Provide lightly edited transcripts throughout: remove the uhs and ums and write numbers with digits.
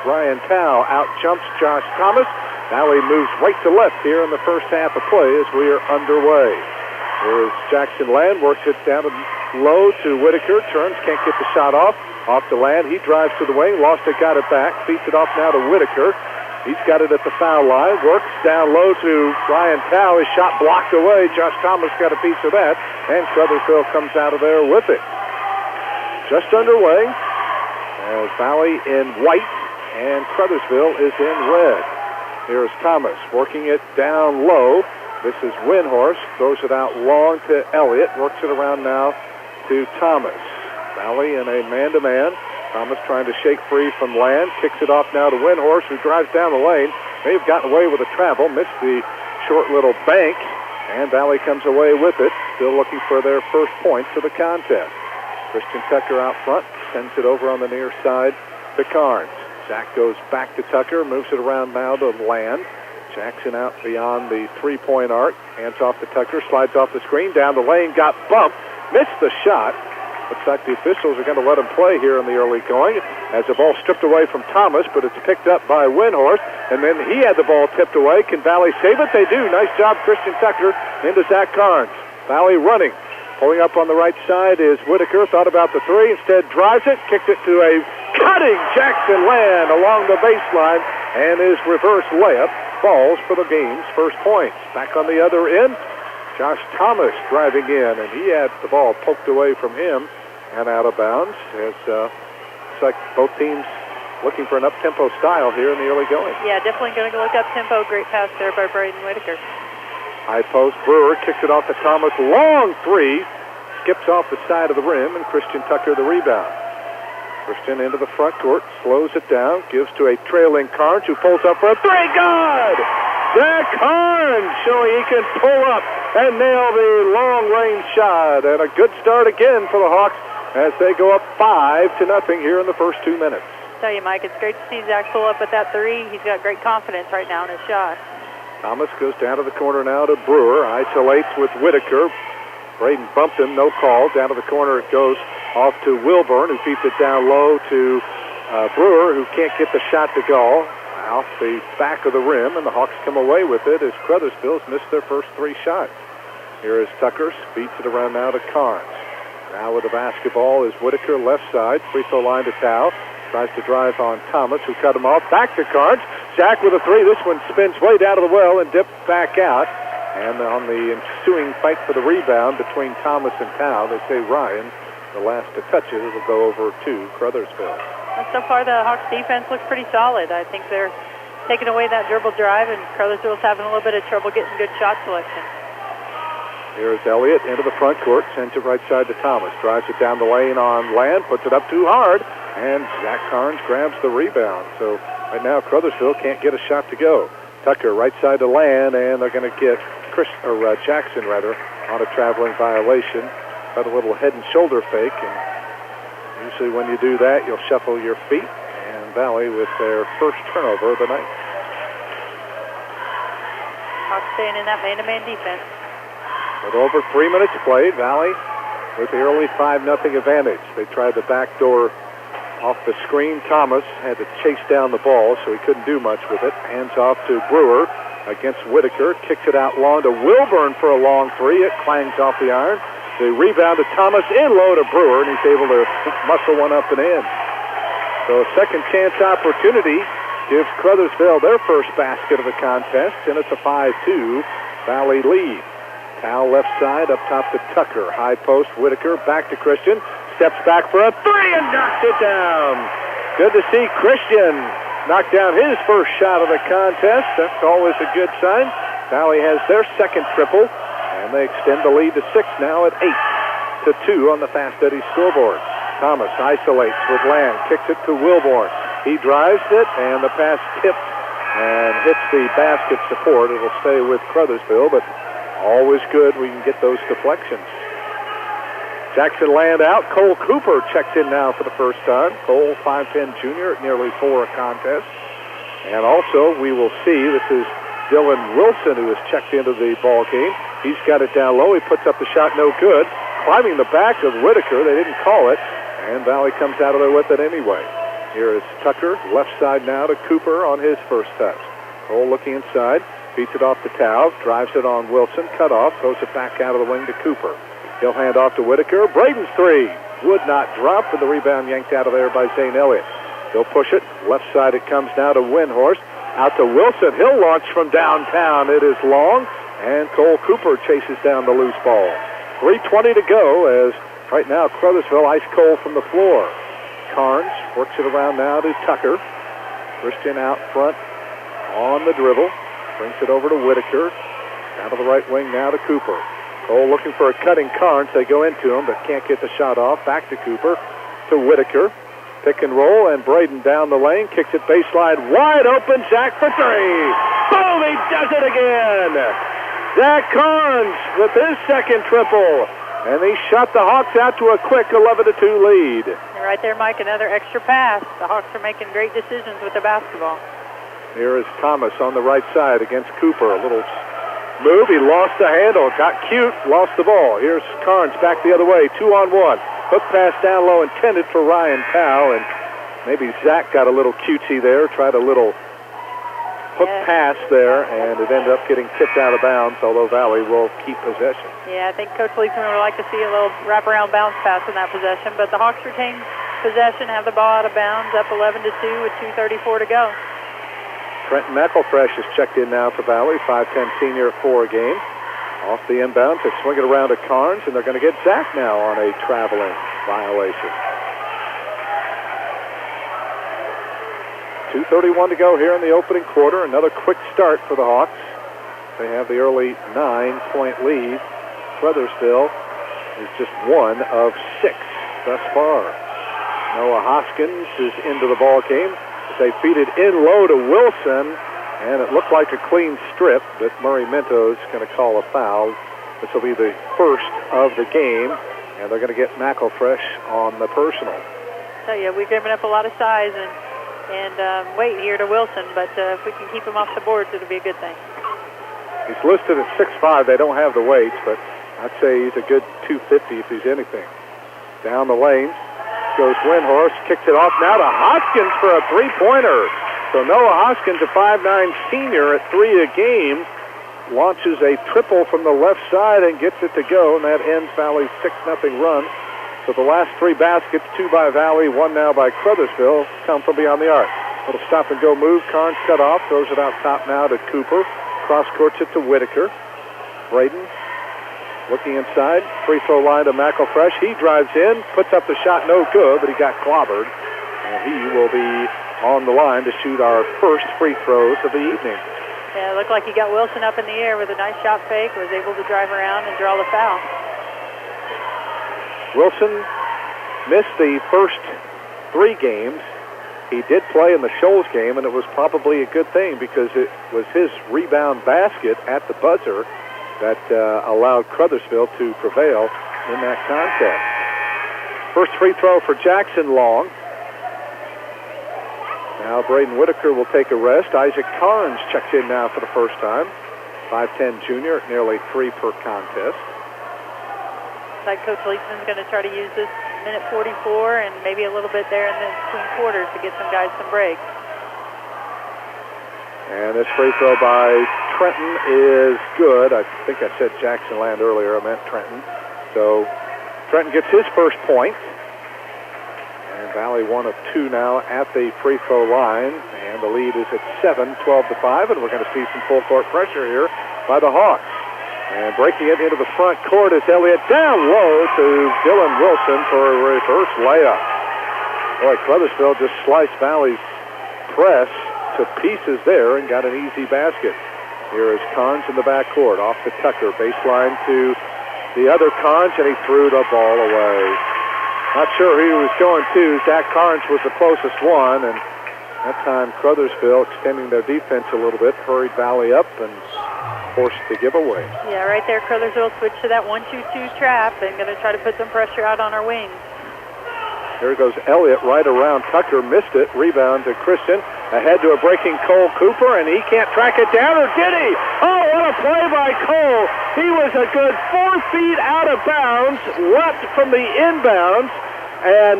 Ryan Tao out jumps Josh Thomas. Valley moves right to left here in the first half of play as we are underway. Here's Jackson Land, works it down low to Whitaker, turns, can't get the shot off to Land. He drives to the wing, lost it, got it back, feeds it off now to Whitaker. He's got it at the foul line, works down low to Ryan Tao. His shot blocked away. Josh Thomas got a piece of that, and Crothersville comes out of there with it. Just underway as Valley in white and Crothersville is in red. Here's Thomas working it down low. This is Windhorst, throws it out long to Elliott, works it around now to Thomas. Valley in a man-to-man. Thomas trying to shake free from Land, kicks it off now to Windhorst, who drives down the lane. They've gotten away with a travel, missed the short little bank, and Valley comes away with it, still looking for their first points of the contest. Christian Tucker out front, sends it over on the near side to Carnes. Zach goes back to Tucker, moves it around now to Land. Jackson out beyond the three-point arc, hands off to Tucker, slides off the screen, down the lane, got bumped, missed the shot. Looks like the officials are going to let him play here in the early going as the ball stripped away from Thomas, but it's picked up by Windhorst, and then he had the ball tipped away. Can Valley save it? They do. Nice job, Christian Tucker, into Zach Carnes. Valley running. Pulling up on the right side is Whitaker. Thought about the three. Instead drives it. Kicked it to a cutting Jackson Land along the baseline, and his reverse layup falls for the game's first points. Back on the other end, Josh Thomas driving in, and he had the ball poked away from him and out of bounds. It's like both teams looking for an up-tempo style here in the early going. Yeah, definitely going to look up-tempo. Great pass there by Braden Whitaker. High post, Brewer kicks it off to Thomas. Long three, skips off the side of the rim, and Christian Tucker the rebound. Christian into the front court, slows it down, gives to a trailing Carnes, who pulls up for a three. Good! Zach Carnes showing he can pull up and nail the long-range shot. And a good start again for the Hawks as they go up 5-0 here in the first 2 minutes. I tell you, Mike, it's great to see Zach pull up at that three. He's got great confidence right now in his shot. Thomas goes down to the corner now to Brewer. Isolates with Whitaker. Braden bumped him, no call. Down to the corner it goes off to Wilburn, who feeds it down low to Brewer, who can't get the shot to go. Off the back of the rim, and the Hawks come away with it as Crothersville's missed their first three shots. Here is Tucker, beats it around now to Carnes. Now with the basketball is Whitaker, left side, free throw line to Tao. Tries to drive on Thomas, who cut him off. Back to Carnes. Jack with a three. This one spins way down to the well and dips back out. And on the ensuing fight for the rebound between Thomas and Tao, they say Ryan, the last to touch it, it'll go over to Crothersville. So far, the Hawks defense looks pretty solid. I think they're taking away that dribble drive, and Crothersville's having a little bit of trouble getting good shot selection. Here's Elliott into the front court, sends it right side to Thomas. Drives it down the lane on Land, puts it up too hard, and Zach Carnes grabs the rebound. So right now, Crothersville can't get a shot to go. Tucker right side to Land, and they're going to get Jackson on a traveling violation. Got a little head and shoulder fake, and usually when you do that, you'll shuffle your feet, and Valley with their first turnover of the night. Hawks staying in that man-to-man defense. With over 3 minutes played, Valley with the early 5-0 advantage. They tried the back door off the screen. Thomas had to chase down the ball, so he couldn't do much with it. Hands off to Brewer against Whitaker. Kicks it out long to Wilburn for a long three. It clangs off the iron. The rebound to Thomas, in low to Brewer, and he's able to muscle one up and in. So a second chance opportunity gives Crothersville their first basket of the contest, and it's a 5-2 Valley lead. Tao left side, up top to Tucker. High post, Whitaker, back to Christian. Steps back for a three and knocks it down. Good to see Christian knock down his first shot of the contest. That's always a good sign. Valley has their second triple, and they extend the lead to 6 now at 8-2 on the Fast Eddie scoreboard. Thomas isolates with Land, kicks it to Wilborn. He drives it, and the pass tipped and hits the basket support. It'll stay with Crothersville, but always good we can get those deflections. Jackson Land out. Cole Cooper checks in now for the first time. Cole, 5'10 junior at nearly 4 a contest. And also, we will see, this is Dylan Wilson who has checked into the ball game. He's got it down low. He puts up the shot, no good. Climbing the back of Whitaker. They didn't call it, and Valley comes out of there with it anyway. Here is Tucker, left side now to Cooper on his first touch. Cole looking inside, beats it off to Tao, drives it on Wilson, cut off, throws it back out of the wing to Cooper. He'll hand off to Whitaker. Braden's three would not drop, and the rebound yanked out of there by Zane Elliott. He'll push it. Left side it comes now to Windhorst. Out to Wilson. He'll launch from downtown. It is long, and Cole Cooper chases down the loose ball. 3:20 to go as right now Crothersville ice cold from the floor. Carnes works it around now to Tucker. Christian out front on the dribble. Brings it over to Whitaker. Down to the right wing now to Cooper. Cole looking for a cutting Carnes. They go into him but can't get the shot off. Back to Cooper. To Whitaker. Pick and roll, and Braden down the lane. Kicks it baseline. Wide open. Zach for three. Boom! He does it again. Zach Carnes with his second triple. And he shot the Hawks out to a quick 11-2 lead. Right there, Mike, another extra pass. The Hawks are making great decisions with the basketball. Here is Thomas on the right side against Cooper. A little move. He lost the handle. Got cute. Lost the ball. Here's Carnes back the other way. 2-on-1. Hook pass down low intended for Ryan Powell. And maybe Zach got a little cutesy there. Tried a little hook pass there, and it ended up getting tipped out of bounds, although Valley will keep possession. Yeah, I think Coach Leeson would like to see a little wraparound bounce pass in that possession, but the Hawks retain possession, have the ball out of bounds, up 11-2 with 2:34 to go. Trenton McElfresh is checked in now for Valley, 5'10 senior at 4 a game. Off the inbound, they swing it around to Carnes, and they're going to get Zach now on a traveling violation. 2:31 to go here in the opening quarter. Another quick start for the Hawks. They have the early 9-point lead. Crothersville is just 1 of 6 thus far. Noah Hoskins is into the ball game. They feed it in low to Wilson, and it looked like a clean strip, but Murray Minto's going to call a foul. This will be the first of the game, and they're going to get McElfresh on the personal. So yeah, we've given up a lot of size and weight here to Wilson, but if we can keep him off the boards, it'll be a good thing. He's listed at 6'5". They don't have the weights, but I'd say he's a good 250 if he's anything. Down the lane goes Windhorst, kicks it off now to Hoskins for a three-pointer. So Noah Hoskins, a 5'9 senior at 3 a game, launches a triple from the left side and gets it to go, and that ends Valley's 6-0 run. So the last 3 baskets, 2 by Valley, 1 now by Crothersville, come from beyond the arc. Little stop-and-go move. Carnes cut off, throws it out top now to Cooper. Cross-courts it to Whitaker. Braden looking inside. Free throw line to McElfresh. He drives in, puts up the shot, no good, but he got clobbered. And he will be on the line to shoot our first free throws of the evening. Yeah, it looked like he got Wilson up in the air with a nice shot fake, was able to drive around and draw the foul. Wilson missed the first 3 games. He did play in the Shoals game, and it was probably a good thing because it was his rebound basket at the buzzer that allowed Crothersville to prevail in that contest. First free throw for Jackson Long. Now Braden Whitaker will take a rest. Isaac Carnes checks in now for the first time. 5'10 junior at nearly 3 per contest. Like Coach Leeson's going to try to use this minute 44 and maybe a little bit there in the between quarters to get some guys some breaks. And this free throw by Trenton is good. I think I said Jackson Land earlier. I meant Trenton. So Trenton gets his first point. And Valley 1 of 2 now at the free throw line. And the lead is at 7, 12-5. And we're going to see some full court pressure here by the Hawks. And breaking it into the front court is Elliott down low to Dylan Wilson for a reverse layup. Boy, Crothersville just sliced Valley's press to pieces there and got an easy basket. Here is Carnes in the backcourt, off to Tucker, baseline to the other Carnes, and he threw the ball away. Not sure who he was going to. Zach Carnes was the closest one, and that time Crothersville, extending their defense a little bit, hurried Valley up and forced the giveaway. Yeah, right there, Crothersville switched to that 1-2-2 trap and going to try to put some pressure out on our wings. Here goes Elliott right around Tucker, missed it, rebound to Christian, ahead to a breaking Cole Cooper, and he can't track it down, or did he? Oh, what a play by Cole. He was a good 4 feet out of bounds, leapt from the inbounds, and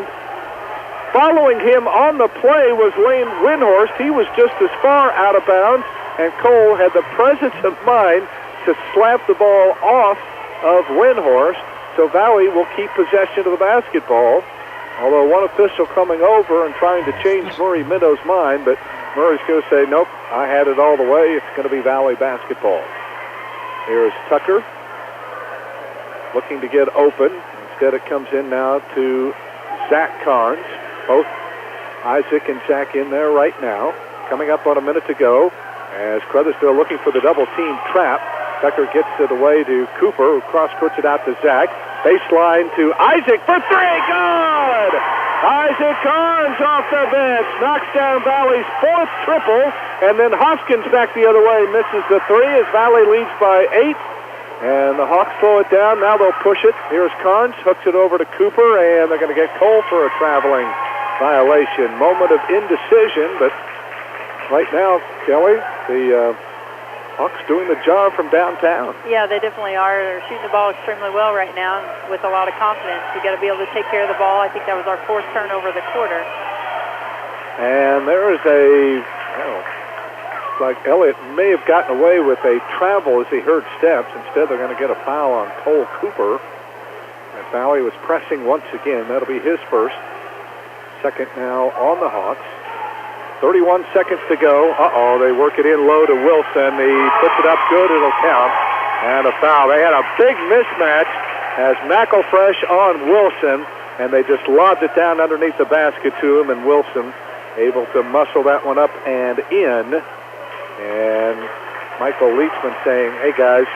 Following him on the play was Lane Windhorst. He was just as far out of bounds, and Cole had the presence of mind to slap the ball off of Windhorst. So Valley will keep possession of the basketball, although one official coming over and trying to change Murray Meadows' mind, but Murray's going to say, nope, I had it all the way. It's going to be Valley basketball. Here's Tucker looking to get open. Instead it comes in now to Zach Carnes. Both Isaac and Zach in there right now. Coming up on a minute to go as Crothersville looking for the double team trap. Tucker gets it away to Cooper, who cross-courts it out to Zach. Baseline to Isaac for three. Good! Isaac Carnes off the bench. Knocks down Valley's fourth triple. And then Hoskins back the other way. Misses the three as Valley leads by 8. And the Hawks slow it down. Now they'll push it. Here's Carnes. Hooks it over to Cooper. And they're going to get Cole for a traveling violation. Moment of indecision. But right now, Kelly, the Hawks doing the job from downtown. Yeah, they definitely are. They're shooting the ball extremely well right now with a lot of confidence. We've got to be able to take care of the ball. I think that was our fourth turnover of the quarter. And there is like Elliott may have gotten away with a travel as he heard steps. Instead, they're going to get a foul on Cole Cooper. And Valley was pressing once again. That'll be his first. Second now on the Hawks. 31 seconds to go. They work it in low to Wilson. He puts it up good. It'll count. And a foul. They had a big mismatch as McElfresh on Wilson, and they just lobbed it down underneath the basket to him, and Wilson able to muscle that one up and in. And Michael Leachman saying, hey, guys,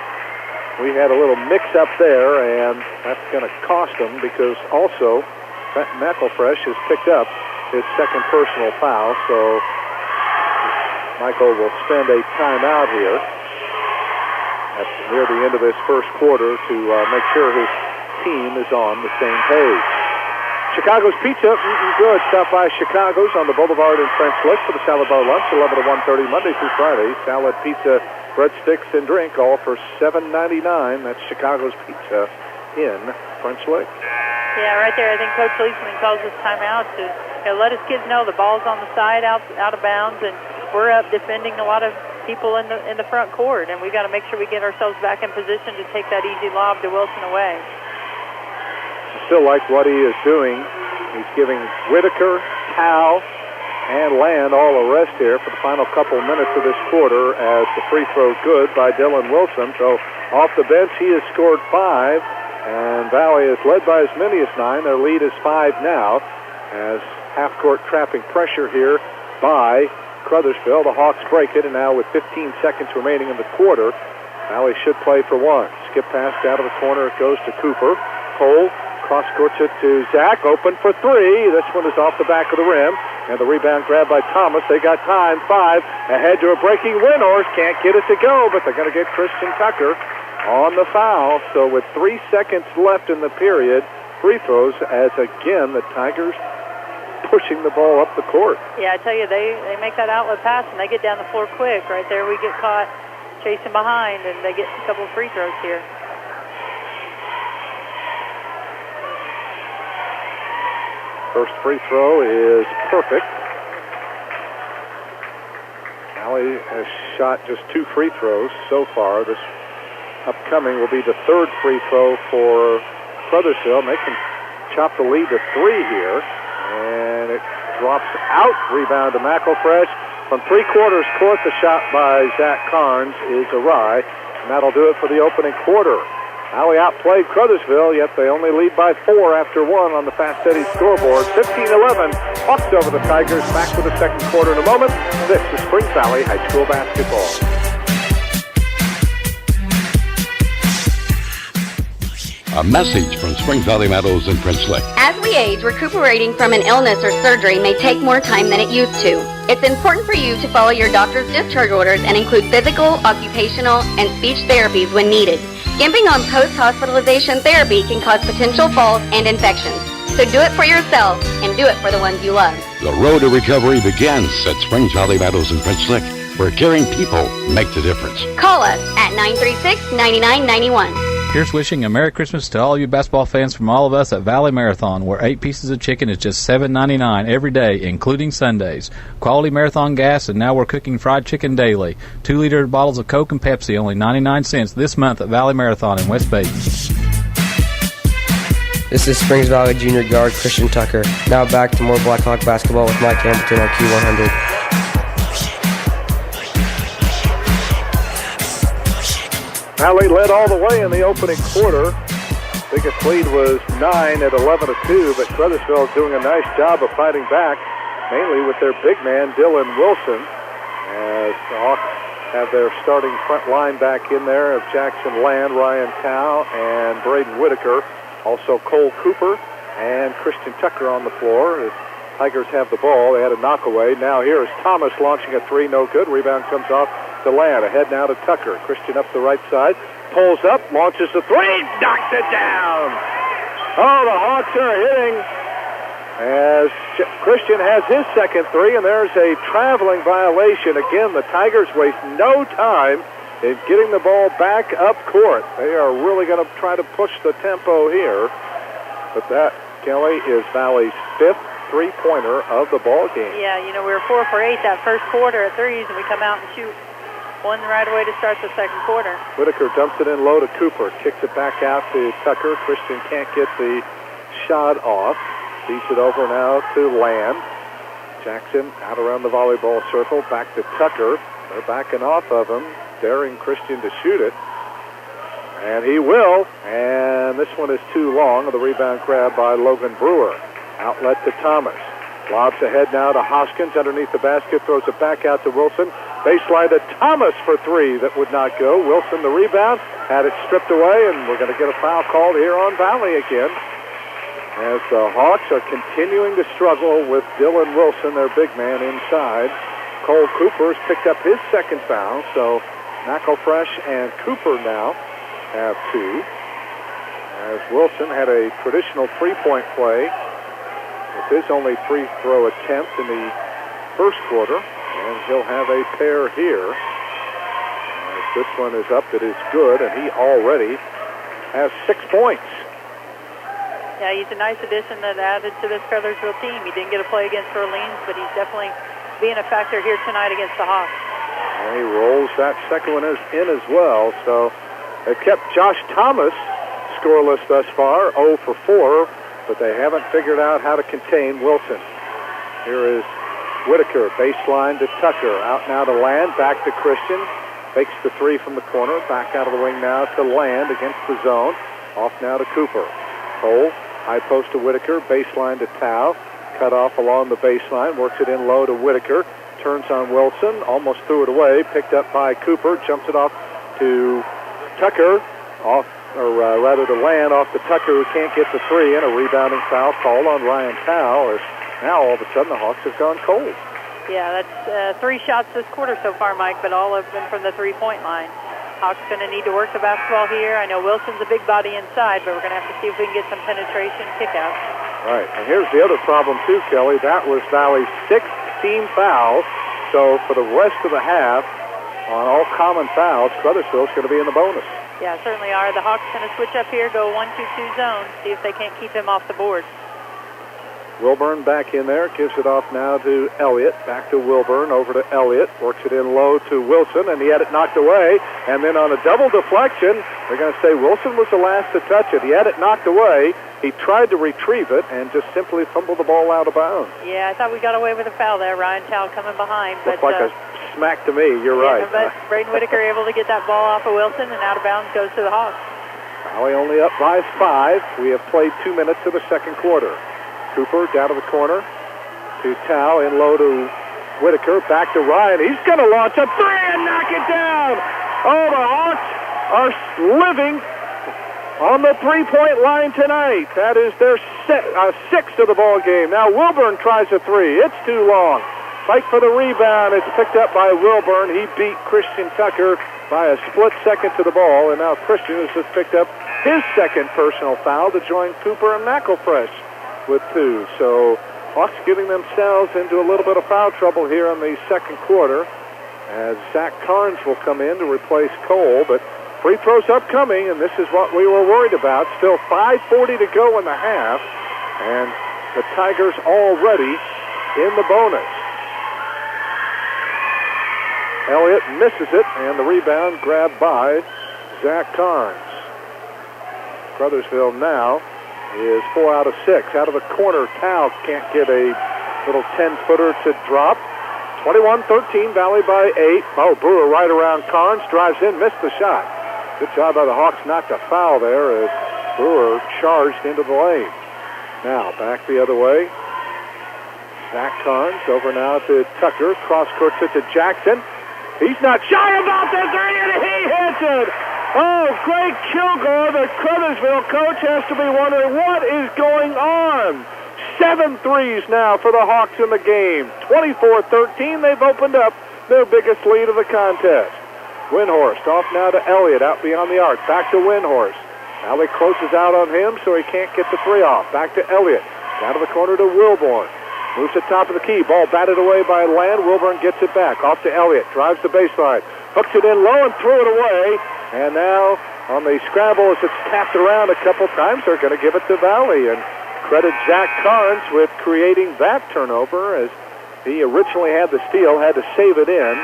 we had a little mix-up there, and that's going to cost them because also McElfresh has picked up his second personal foul, so Michael will spend a timeout here near the end of this first quarter to make sure his team is on the same page. Chicago's Pizza, eating good. Stop by Chicago's on the Boulevard in French Lick for the salad bar lunch, 11 to 1:30, Monday through Friday. Salad, pizza, breadsticks, and drink, all for $7.99. That's Chicago's Pizza in French Lick. Yeah, right there. I think Coach Leisman calls this timeout to let his kids know the ball's on the side, out of bounds, and we're up defending a lot of people in the front court, and we've got to make sure we get ourselves back in position to take that easy lob to Wilson away. Still like what he is doing. He's giving Whitaker, Howe, and Land all a rest here for the final couple minutes of this quarter as the free throw good by Dylan Wilson. So off the bench, he has scored 5, and Valley is led by as many as 9. Their lead is 5 now as half-court trapping pressure here by Crothersville. The Hawks break it, and now with 15 seconds remaining in the quarter, Valley should play for one. Skip pass out of the corner. It goes to Cooper. Cole cross-courts it to Zach, open for 3. This one is off the back of the rim, and the rebound grabbed by Thomas. They got time, 5, ahead to a breaking Windhorst. Can't get it to go, but they're going to get Christian Tucker on the foul. So with 3 seconds left in the period, free throws as, again, the Tigers pushing the ball up the court. Yeah, I tell you, they make that outlet pass, and they get down the floor quick. Right there, we get caught chasing behind, and they get a couple of free throws here. First free throw is perfect. Valley has shot just 2 free throws so far. This upcoming will be the 3rd free throw for Crothersville. And they can chop the lead to 3 here. And it drops out. Rebound to McElfresh. From 3/4 court, the shot by Zach Carnes is awry. And that'll do it for the opening quarter. Valley outplayed Crothersville, yet they only lead by 4 after 1 on the Fast Eddie scoreboard. 15-11, Hawks over the Tigers. Back with the second quarter in a moment. This is Spring Valley High School basketball. A message from Spring Valley Meadows and Prince Lick. As we age, recuperating from an illness or surgery may take more time than it used to. It's important for you to follow your doctor's discharge orders and include physical, occupational, and speech therapies when needed. Skimping on post-hospitalization therapy can cause potential falls and infections. So do it for yourself and do it for the ones you love. The road to recovery begins at Springs Valley Meadows and Prince Lick, where caring people make the difference. Call us at 936-9991. Here's wishing a Merry Christmas to all you basketball fans from all of us at Valley Marathon, where 8 pieces of chicken is just $7.99 every day, including Sundays. Quality Marathon gas, and now we're cooking fried chicken daily. 2-liter bottles of Coke and Pepsi, only 99 cents this month at Valley Marathon in West Baton. This is Springs Valley Junior Guard Christian Tucker. Now back to more Blackhawk basketball with Mike Hamilton on Q100. Valley led all the way in the opening quarter. Biggest lead was 9 at 11-2, but Crothersville doing a nice job of fighting back, mainly with their big man, Dylan Wilson, as the Hawks have their starting front line back in there of Jackson Land, Ryan Tao, and Braden Whitaker. Also Cole Cooper and Christian Tucker on the floor. The Tigers have the ball. They had a knockaway. Now here is Thomas launching a three, no good. Rebound comes off to Land. Ahead now to Tucker. Christian up the right side. Pulls up, launches the three, knocks it down. Oh, the Hawks are hitting as Christian has his second three, and there's a traveling violation. Again, the Tigers waste no time in getting the ball back up court. They are really going to try to push the tempo here. But that, Kelly, is Valley's fifth three-pointer of the ball game. Yeah, you know, we were 4 for 8 that first quarter at threes, and we come out and shoot one right away to start the second quarter. Whitaker dumps it in low to Cooper. Kicks it back out to Tucker. Christian can't get the shot off. Feeds it over now to Land. Jackson out around the volleyball circle. Back to Tucker. They're backing off of him, daring Christian to shoot it. And he will. And this one is too long. The rebound grab by Logan Brewer. Outlet to Thomas. Lobs ahead now to Hoskins underneath the basket. Throws it back out to Wilson. Baseline to Thomas for three. That would not go. Wilson the rebound. Had it stripped away, and we're going to get a foul called here on Valley again. As the Hawks are continuing to struggle with Dylan Wilson, their big man, inside. Cole Cooper has picked up his second foul, so McElfresh and Cooper now have two. As Wilson had a traditional three-point play with his only free throw attempt in the first quarter, and he'll have a pair here. As this one is up, it is good, and he already has 6 points. Yeah, he's a nice addition that added to this Crothersville team. He didn't get a play against Orleans, but he's definitely being a factor here tonight against the Hawks. And he rolls that second one in as well. So they've kept Josh Thomas scoreless thus far, 0 for 4, but they haven't figured out how to contain Wilson. Here is Whitaker, baseline to Tucker, out now to Land, back to Christian, fakes the three from the corner, back out of the wing now to Land against the zone, off now to Cooper. Cole, high post to Whitaker, baseline to Tao, cut off along the baseline, works it in low to Whitaker, turns on Wilson, almost threw it away, picked up by Cooper, jumps it off to Tucker, rather to Land, off to Tucker, who can't get the three, and a rebounding foul called on Ryan Tao, as now all of a sudden the Hawks have gone cold. Yeah, that's 3 shots this quarter so far, Mike, but all of them from the three-point line. Hawks going to need to work the basketball here. I know Wilson's a big body inside, but we're going to have to see if we can get some penetration kick-out. Right, and here's the other problem too, Kelly. That was Valley's 6th team foul, so for the rest of the half, on all common fouls, Crothersville's going to be in the bonus. Yeah, certainly are. The Hawks going to switch up here, go 1-2-2 zone, see if they can't keep him off the board. Wilburn back in there, gives it off now to Elliott, back to Wilburn, over to Elliott, works it in low to Wilson, and he had it knocked away, and then on a double deflection, they're going to say Wilson was the last to touch it. He had it knocked away, he tried to retrieve it, and just simply fumbled the ball out of bounds. Yeah, I thought we got away with a foul there. Ryan Tao coming behind. Looked like a smack to me, you're right. But Braden Whitaker able to get that ball off of Wilson, and out of bounds goes to the Hawks. Valley only up by 5. We have played 2 minutes of the second quarter. Cooper down to the corner to Tao, in low to Whitaker, back to Ryan. He's going to launch a three and knock it down. Oh, the Hawks are living on the three-point line tonight. That is their 6th of the ball game. Now Wilburn tries a three. It's too long. Fight for the rebound. It's picked up by Wilburn. He beat Christian Tucker by a split second to the ball, and now Christian has just picked up his second personal foul to join Cooper and McElfresh with 2. So Hawks getting themselves into a little bit of foul trouble here in the second quarter, as Zach Carnes will come in to replace Cole. But Free throws upcoming, and this is what we were worried about. Still 5:40 to go in the half, and the Tigers already in the bonus. Elliott misses it, and the rebound grabbed by Zach Carnes. Crothersville now is 4 out of 6. Out of the corner, Tao can't get a little 10-footer to drop. 21-13, Valley by 8. Oh, Brewer right around Carnes, drives in, missed the shot. Good job by the Hawks not to foul there as Brewer charged into the lane. Now, back the other way. Zach Carnes over now to Tucker. Cross court to Jackson. He's not shy about the three, and he hits it! Oh, Greg Kilgore, the Crothersville coach, has to be wondering what is going on. 7 threes now for the Hawks in the game. 24-13, they've opened up their biggest lead of the contest. Windhorst off now to Elliott, out beyond the arc. Back to Windhorst. Valley closes out on him, so he can't get the three off. Back to Elliott. Down to the corner to Wilborn. Moves to top of the key. Ball batted away by Land. Wilburn gets it back. Off to Elliott. Drives the baseline. Hooks it in low and threw it away. And now on the scramble, as it's tapped around a couple times, they're going to give it to Valley. And credit Zach Carnes with creating that turnover, as he originally had the steal, had to save it in.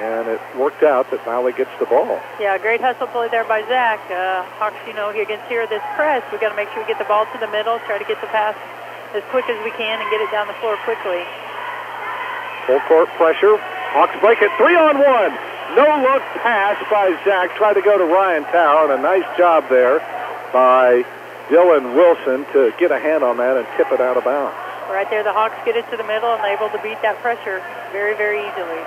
And it worked out that Valley gets the ball. Yeah, great hustle play there by Zach. Hawks, against here this press, we got to make sure we get the ball to the middle, try to get the pass as quick as we can and get it down the floor quickly. Full court pressure. Hawks break it 3-on-1. No-look pass by Zach. Tried to go to Ryan Tao, and a nice job there by Dylan Wilson to get a hand on that and tip it out of bounds. Right there, the Hawks get it to the middle and able to beat that pressure very, very easily.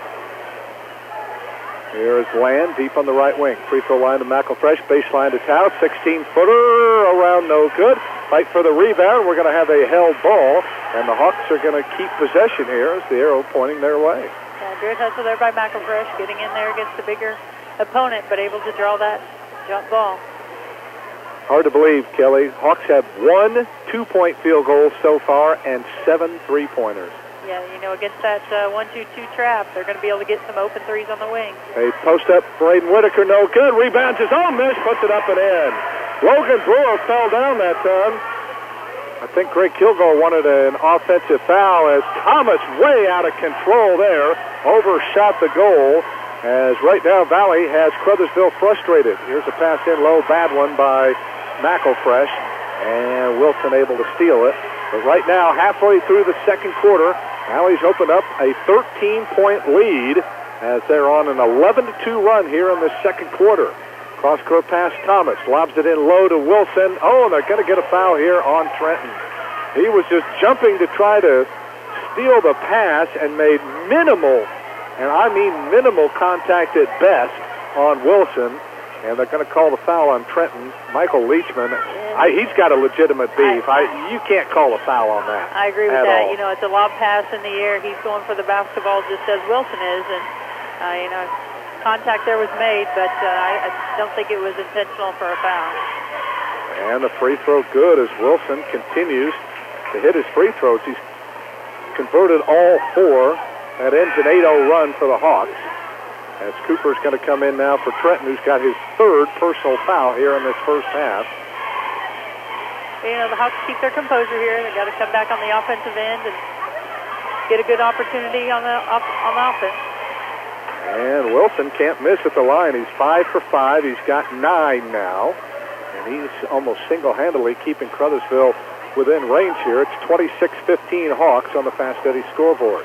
Here is Land deep on the right wing. Free throw line to McElfresh. Baseline to Tao. 16-footer around, no good. Fight for the rebound. We're going to have a held ball, and the Hawks are going to keep possession here as the arrow pointing their way. Yeah, good hustle there by McElfresh, getting in there against the bigger opponent, but able to draw that jump ball. Hard to believe, Kelly. Hawks have 1 2-point field goal so far and 7 3-pointers. Yeah, against that 1-2-2 trap, they're going to be able to get some open threes on the wing. A post-up, Braden Whitaker, no good. Rebounds his own miss, puts it up and in. Logan Brewer fell down that time. I think Greg Kilgore wanted an offensive foul as Thomas, way out of control there, overshot the goal, as right now Valley has Crothersville frustrated. Here's a pass in low, bad one by McElfresh, and Wilson able to steal it. But right now, halfway through the second quarter, Valley's opened up a 13-point lead as they're on an 11-2 run here in the second quarter. Cross-court pass, Thomas lobs it in low to Wilson. Oh, and they're going to get a foul here on Trenton. He was just jumping to try to steal the pass and made minimal, and I mean minimal contact at best on Wilson. And they're going to call the foul on Trenton. Michael Leachman, he's got a legitimate beef. You can't call a foul on that. I agree with that. All. It's a lob pass in the air. He's going for the basketball just as Wilson is. And, contact there was made, but I don't think it was intentional for a foul. And the free throw good as Wilson continues to hit his free throws. He's converted all 4. That ends an 8-0 run for the Hawks. As Cooper's going to come in now for Trenton, who's got his 3rd personal foul here in this first half. The Hawks keep their composure here. They've got to come back on the offensive end and get a good opportunity on the offense. And Wilson can't miss at the line. He's 5 for 5. He's got 9 now. And he's almost single-handedly keeping Crothersville within range here. It's 26-15 Hawks on the Fast Eddie scoreboard.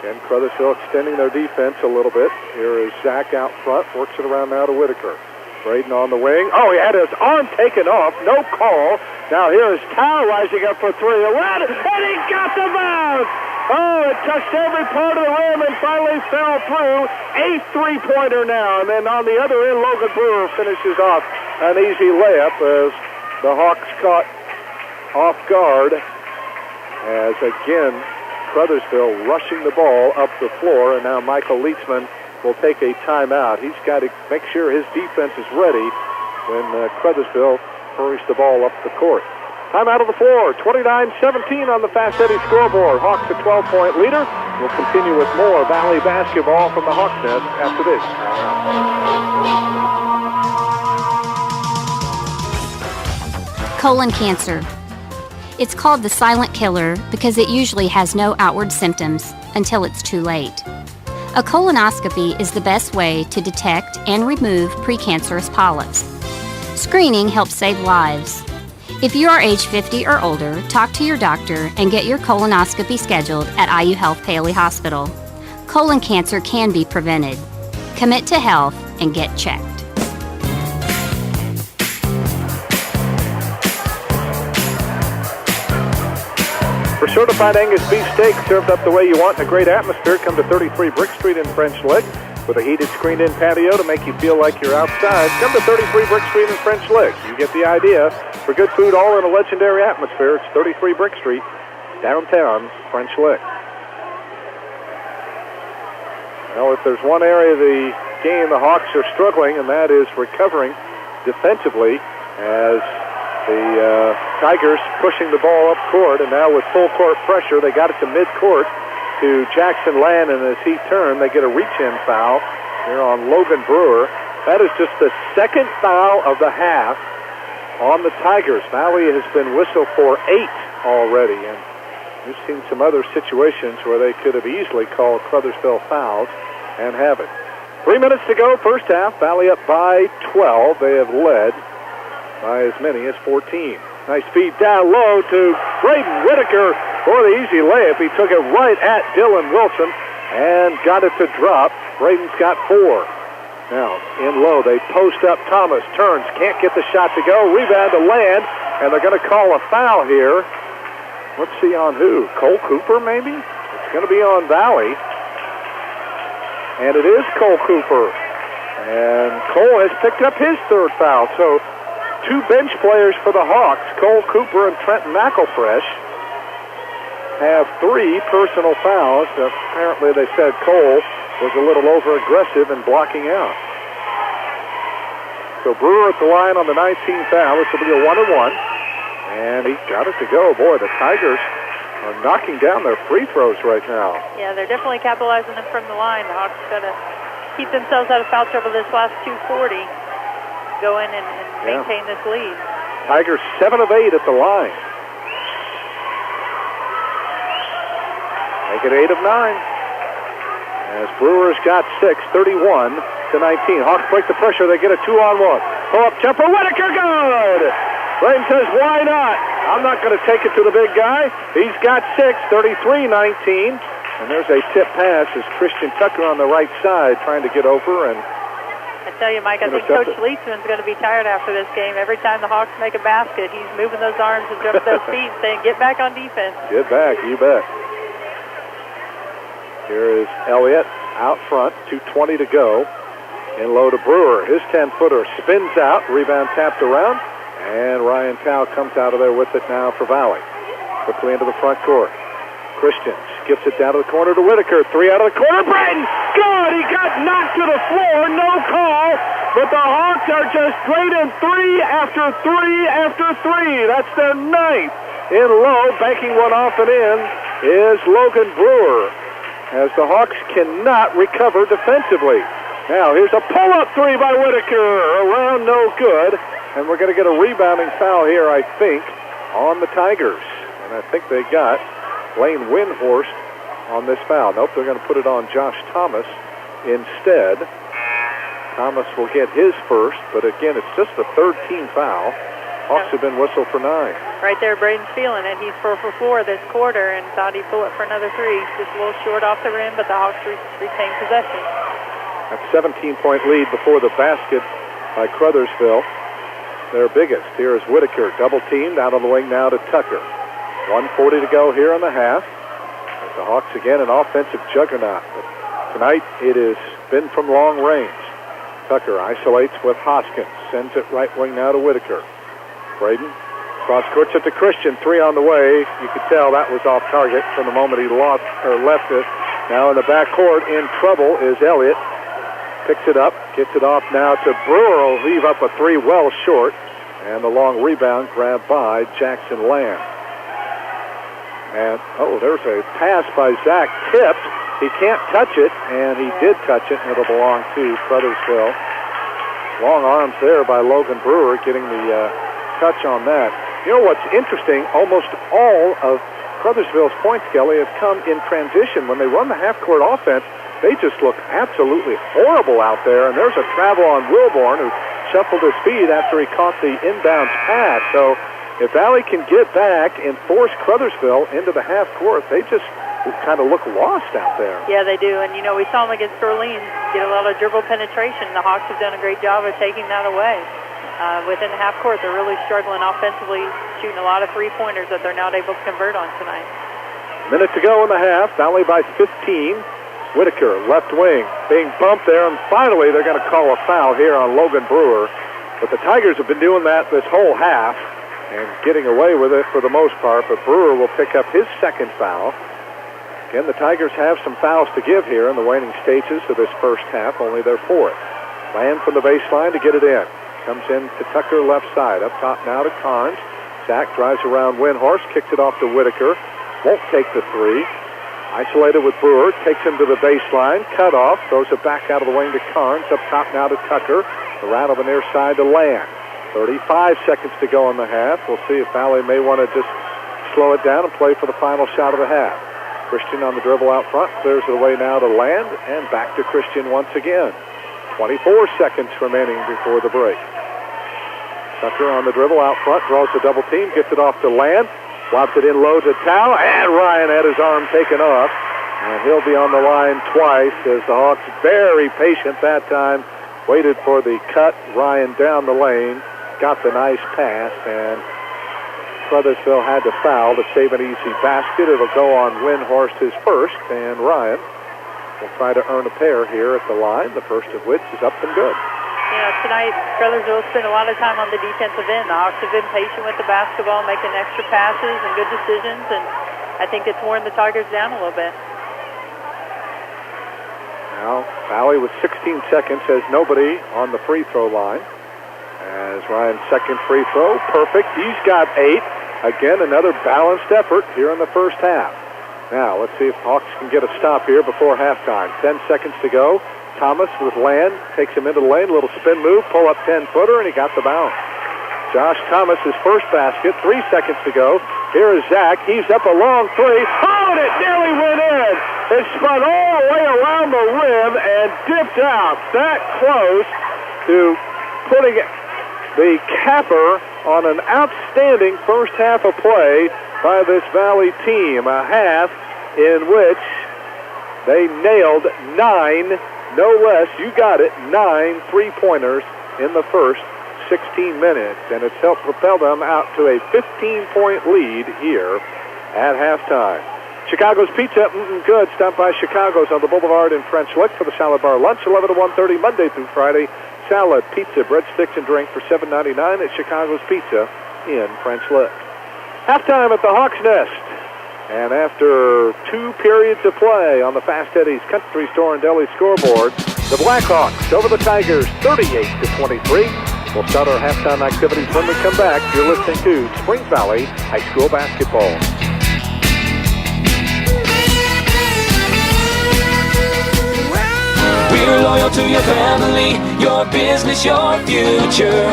And Crothersville extending their defense a little bit. Here is Zach out front. Works it around now to Whitaker. Braden on the wing. Oh, he had his arm taken off. No call. Now here is Tao rising up for 3. And he got the bounce. Oh, it touched every part of the rim and finally fell through. 8th three-pointer now. And then on the other end, Logan Brewer finishes off an easy layup as the Hawks caught off guard. As again, Crothersville rushing the ball up the floor, and now Michael Leachman will take a timeout. He's got to make sure his defense is ready when Crothersville hurries the ball up the court. Timeout of the floor, 29-17 on the Fast Eddie scoreboard. Hawks a 12-point leader. We'll continue with more Valley basketball from the Hawks Nest after this. Colon cancer. It's called the silent killer because it usually has no outward symptoms until it's too late. A colonoscopy is the best way to detect and remove precancerous polyps. Screening helps save lives. If you are age 50 or older, talk to your doctor and get your colonoscopy scheduled at IU Health Paoli Hospital. Colon cancer can be prevented. Commit to health and get checked. For certified Angus beef steak served up the way you want in a great atmosphere, come to 33 Brick Street in French Lick with a heated screened-in patio to make you feel like you're outside. Come to 33 Brick Street in French Lick. You get the idea. For good food, all in a legendary atmosphere, it's 33 Brick Street, downtown French Lick. Well, if there's one area of the game the Hawks are struggling, and that is recovering defensively as the Tigers pushing the ball up court, and now with full court pressure, they got it to mid-court to Jackson Land, and as he turned, they get a reach-in foul here on Logan Brewer. That is just the second foul of the half on the Tigers. Valley has been whistled for 8 already, and we've seen some other situations where they could have easily called Crothersville fouls and have it. 3 minutes to go, first half. Valley up by 12. They have led by as many as 14. Nice feed down low to Braden Whitaker for the easy layup. He took it right at Dylan Wilson and got it to drop. Braden's got 4. Now, in low, they post up. Thomas turns, can't get the shot to go. Rebound to Land, and they're going to call a foul here. Let's see on who. Cole Cooper, maybe? It's going to be on Valley. And it is Cole Cooper. And Cole has picked up his 3rd foul. So 2 bench players for the Hawks, Cole Cooper and Trenton McElfresh, have 3 personal fouls. Apparently they said Cole was a little over-aggressive in blocking out. So Brewer at the line on the 19th foul. This will be a 1-and-1. And he got it to go. Boy, the Tigers are knocking down their free throws right now. Yeah, they're definitely capitalizing them from the line. The Hawks got to keep themselves out of foul trouble this last 2:40. Go in and maintain this lead. Tigers 7 of 8 at the line. Make it 8 of 9. As Brewers got 6, 31 to 19. Hawks break the pressure. They get a 2-on-1. Pull-up jumper. Whitaker, good! Blaine says, why not? I'm not going to take it to the big guy. He's got 6, 33-19. And there's a tip pass as Christian Tucker on the right side trying to get over. And I tell you, Mike, I think Coach Leedsman's going to be tired after this game. Every time the Hawks make a basket, he's moving those arms and jumping those feet, saying, get back on defense. Get back, you bet. Here is Elliott out front, 2:20 to go. In low to Brewer. His 10-footer spins out, rebound tapped around, and Ryan Tao comes out of there with it now for Valley. Quickly into the front court. Christian skips it down to the corner to Whitaker. 3 out of the corner. Braden! Good! He got knocked to the floor. No call. But the Hawks are just draining 3 after 3 after 3. That's their 9th. In low, banking one off and in, is Logan Brewer, as the Hawks cannot recover defensively. Now, here's a pull-up 3 by Whitaker. Around, no good. And we're going to get a rebounding foul here, I think, on the Tigers. And I think they got Lane Windhorst on this foul. Nope, they're going to put it on Josh Thomas instead. Thomas will get his first, but again, it's just the 3rd team foul. Hawks have been whistled for 9. Right there, Braden's feeling it. He's 4 for 4 this quarter and thought he'd pull it for another 3. Just a little short off the rim, but the Hawks retain possession. A 17-point lead before the basket by Crothersville. Their biggest. Here is Whitaker, double-teamed, out on the wing now to Tucker. 1:40 to go here in the half. As the Hawks again an offensive juggernaut. But tonight it has been from long range. Tucker isolates with Hoskins. Sends it right wing now to Whitaker. Braden cross court to Christian. 3 on the way. You could tell that was off target from the moment he left it. Now in the backcourt in trouble is Elliott. Picks it up, gets it off now to Brewer. Will leave up a 3 well short. And the long rebound grabbed by Jackson Land. And, there's a pass by Zach tipped. He can't touch it, and he did touch it, and it'll belong to Crothersville. Long arms there by Logan Brewer getting the touch on that. You know what's interesting? Almost all of Crothersville's points, Kelly, have come in transition. When they run the half-court offense, they just look absolutely horrible out there. And there's a travel on Wilborn, who shuffled his feet after he caught the inbounds pass. So if Valley can get back and force Crothersville into the half-court, they just kind of look lost out there. Yeah, they do. And, we saw them against Orleans get a lot of dribble penetration. The Hawks have done a great job of taking that away. Within the half court, they're really struggling offensively, shooting a lot of three-pointers that they're not able to convert on tonight. Minute to go in the half. Valley by 15. Whitaker, left wing, being bumped there, and finally they're going to call a foul here on Logan Brewer. But the Tigers have been doing that this whole half and getting away with it for the most part, but Brewer will pick up his second foul. Again, the Tigers have some fouls to give here in the waning stages of this first half, only their fourth. Land from the baseline to get it in. Comes in to Tucker left side. Up top now to Carnes. Zach drives around Windhorst, kicks it off to Whitaker. Won't take the three. Isolated with Brewer, takes him to the baseline. Cut off, throws it back out of the wing to Carnes. Up top now to Tucker. Around on the near side to Land. 35 seconds to go in the half. We'll see if Valley may want to just slow it down and play for the final shot of the half. Christian on the dribble out front, clears it away now to Land, and back to Christian once again. 24 seconds remaining before the break. Tucker on the dribble out front, draws the double team, gets it off to Land, lobs it in low to Tao, and Ryan had his arm taken off, and he'll be on the line twice as the Hawks, very patient that time, waited for the cut. Ryan down the lane, got the nice pass, and Crothersville had to foul to save an easy basket. It'll go on Windhorst, his first, and Ryan will try to earn a pair here at the line, the first of which is up and good. Tonight, Crothersville spent a lot of time on the defensive end. The Hawks have been patient with the basketball, making extra passes and good decisions, and I think it's worn the Tigers down a little bit. Now, Valley with 16 seconds has nobody on the free throw line. As Ryan's second free throw, perfect. He's got 8. Again, another balanced effort here in the first half. Now, let's see if Hawks can get a stop here before halftime. 10 seconds to go. Thomas with Land, takes him into the lane, little spin move, pull up 10-footer, and he got the bounce. Josh Thomas, his first basket, 3 seconds to go. Here is Zach, he's up a long three. Oh, and it nearly went in. It spun all the way around the rim and dipped out. That close to putting the capper on an outstanding first half of play by this Valley team. A half in which they nailed 9, no less, you got it, 9 three-pointers in the first 16 minutes. And it's helped propel them out to a 15-point lead here at halftime. Chicago's Pizza, good. Stop by Chicago's on the Boulevard in French Lick for the salad bar lunch, 11 to 1:30, Monday through Friday. Salad, pizza, breadsticks, and drink for $7.99 at Chicago's Pizza in French Lick. Halftime at the Hawks Nest. And after 2 periods of play on the Fast Eddie's Country Store and Deli scoreboard, the Blackhawks over the Tigers 38-23. We'll start our halftime activities when we come back. You're listening to Spring Valley High School Basketball. We're loyal to your family, your business, your future.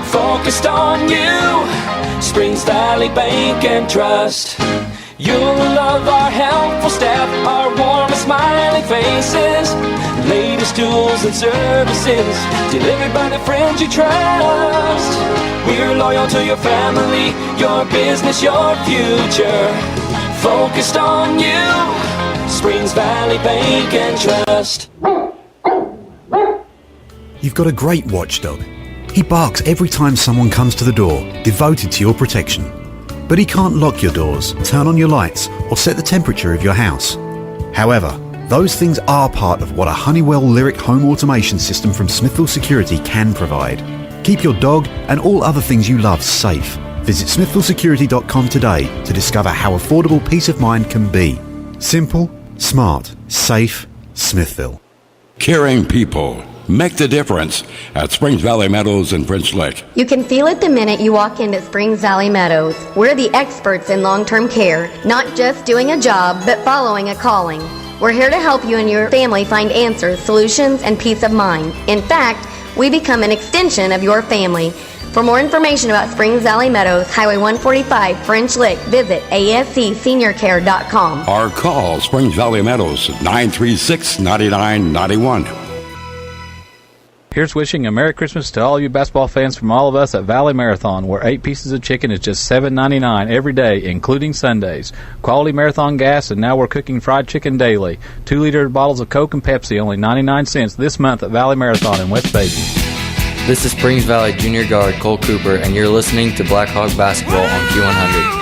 Focused on you, Springs Valley Bank and Trust. You'll love our helpful staff, our warm and smiling faces. Latest tools and services, delivered by the friends you trust. We're loyal to your family, your business, your future. Focused on you, Springs Valley Bank and Trust. You've got a great watchdog. He barks every time someone comes to the door, devoted to your protection. But he can't lock your doors, turn on your lights, or set the temperature of your house. However, those things are part of what a Honeywell Lyric home automation system from Smithville Security can provide. Keep your dog and all other things you love safe. Visit smithvillesecurity.com today to discover how affordable peace of mind can be. Simple, smart, safe, Smithville. Caring people make the difference at Springs Valley Meadows in French Lick. You can feel it the minute you walk into Springs Valley Meadows. We're the experts in long-term care, not just doing a job, but following a calling. We're here to help you and your family find answers, solutions, and peace of mind. In fact, we become an extension of your family. For more information about Springs Valley Meadows, Highway 145, French Lick, visit ascseniorcare.com. Or call Springs Valley Meadows at 936-9991. Here's wishing a Merry Christmas to all you basketball fans from all of us at Valley Marathon, where 8 pieces of chicken is just $7.99 every day, including Sundays. Quality Marathon gas, and now we're cooking fried chicken daily. 2-liter bottles of Coke and Pepsi, only 99 cents this month at Valley Marathon in West Basin. This is Springs Valley Junior Guard Cole Cooper, and you're listening to Black Hawk Basketball on Q100.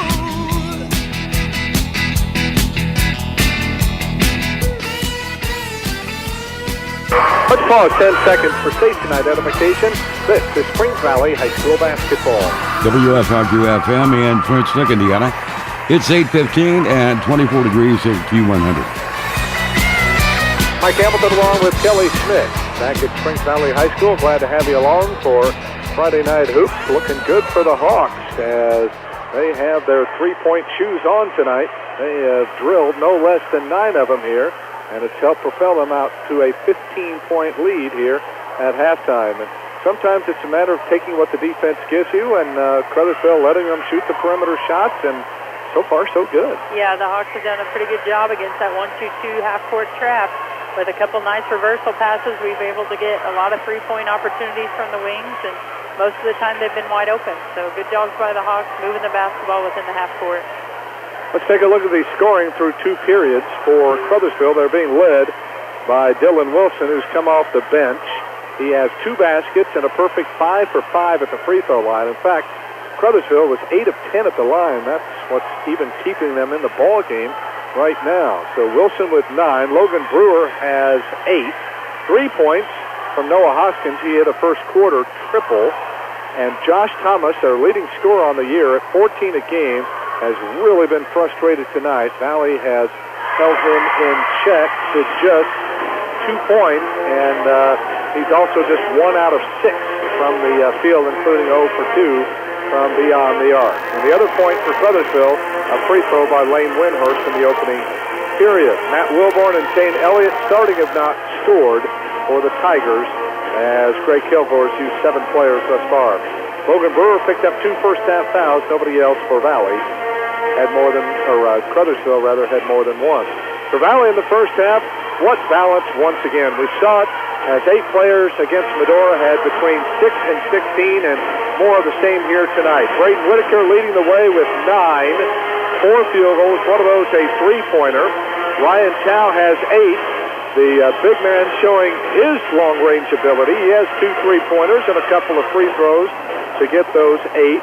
Let's pause 10 seconds for station identification. This is Springs Valley High School basketball. WFLQ FM in French Lick, Indiana. It's 8:15 and 24 degrees at Q100. Mike Hamilton along with Kelly Schmidt back at Springs Valley High School. Glad to have you along for Friday Night Hoops. Looking good for the Hawks as they have their three-point shoes on tonight. They have drilled no less than 9 of them here, and it's helped propel them out to a 15-point lead here at halftime. And sometimes it's a matter of taking what the defense gives you, and Crothersville letting them shoot the perimeter shots, and so far so good. Yeah, the Hawks have done a pretty good job against that 1-2-2 half-court trap. With a couple nice reversal passes, we've been able to get a lot of three-point opportunities from the wings, and most of the time they've been wide open. So good jobs by the Hawks moving the basketball within the half court. Let's take a look at the scoring through 2 periods for Crothersville. They're being led by Dylan Wilson, who's come off the bench. He has 2 baskets and a perfect 5 for 5 at the free throw line. In fact, Crothersville was 8 of 10 at the line. That's what's even keeping them in the ball game right now. So Wilson with 9. Logan Brewer has 8. 3 points from Noah Hoskins. He hit a first quarter triple. And Josh Thomas, their leading scorer on the year at 14 a game, has really been frustrated tonight. Valley has held him in check to just 2 points, and he's also just 1 out of 6 from the field, including 0 for 2 from beyond the arc. And the other point for Crothersville, a free throw by Lane Windhurst in the opening period. Matt Wilborn and Shane Elliott starting have not scored for the Tigers, as Greg Kilgore's used 7 players thus far. Logan Brewer picked up 2 first-half fouls. Nobody else for Valley had more than, or Crothersville rather, had more than 1. For Valley in the first half, what balance once again. We saw it as 8 players against Medora had between 6 and 16, and more of the same here tonight. Braden Whitaker leading the way with 9, 4 field goals, one of those a three-pointer. Ryan Chow has 8. The big man showing his long-range ability. He has 2 3-pointers and a couple of free throws to get those 8.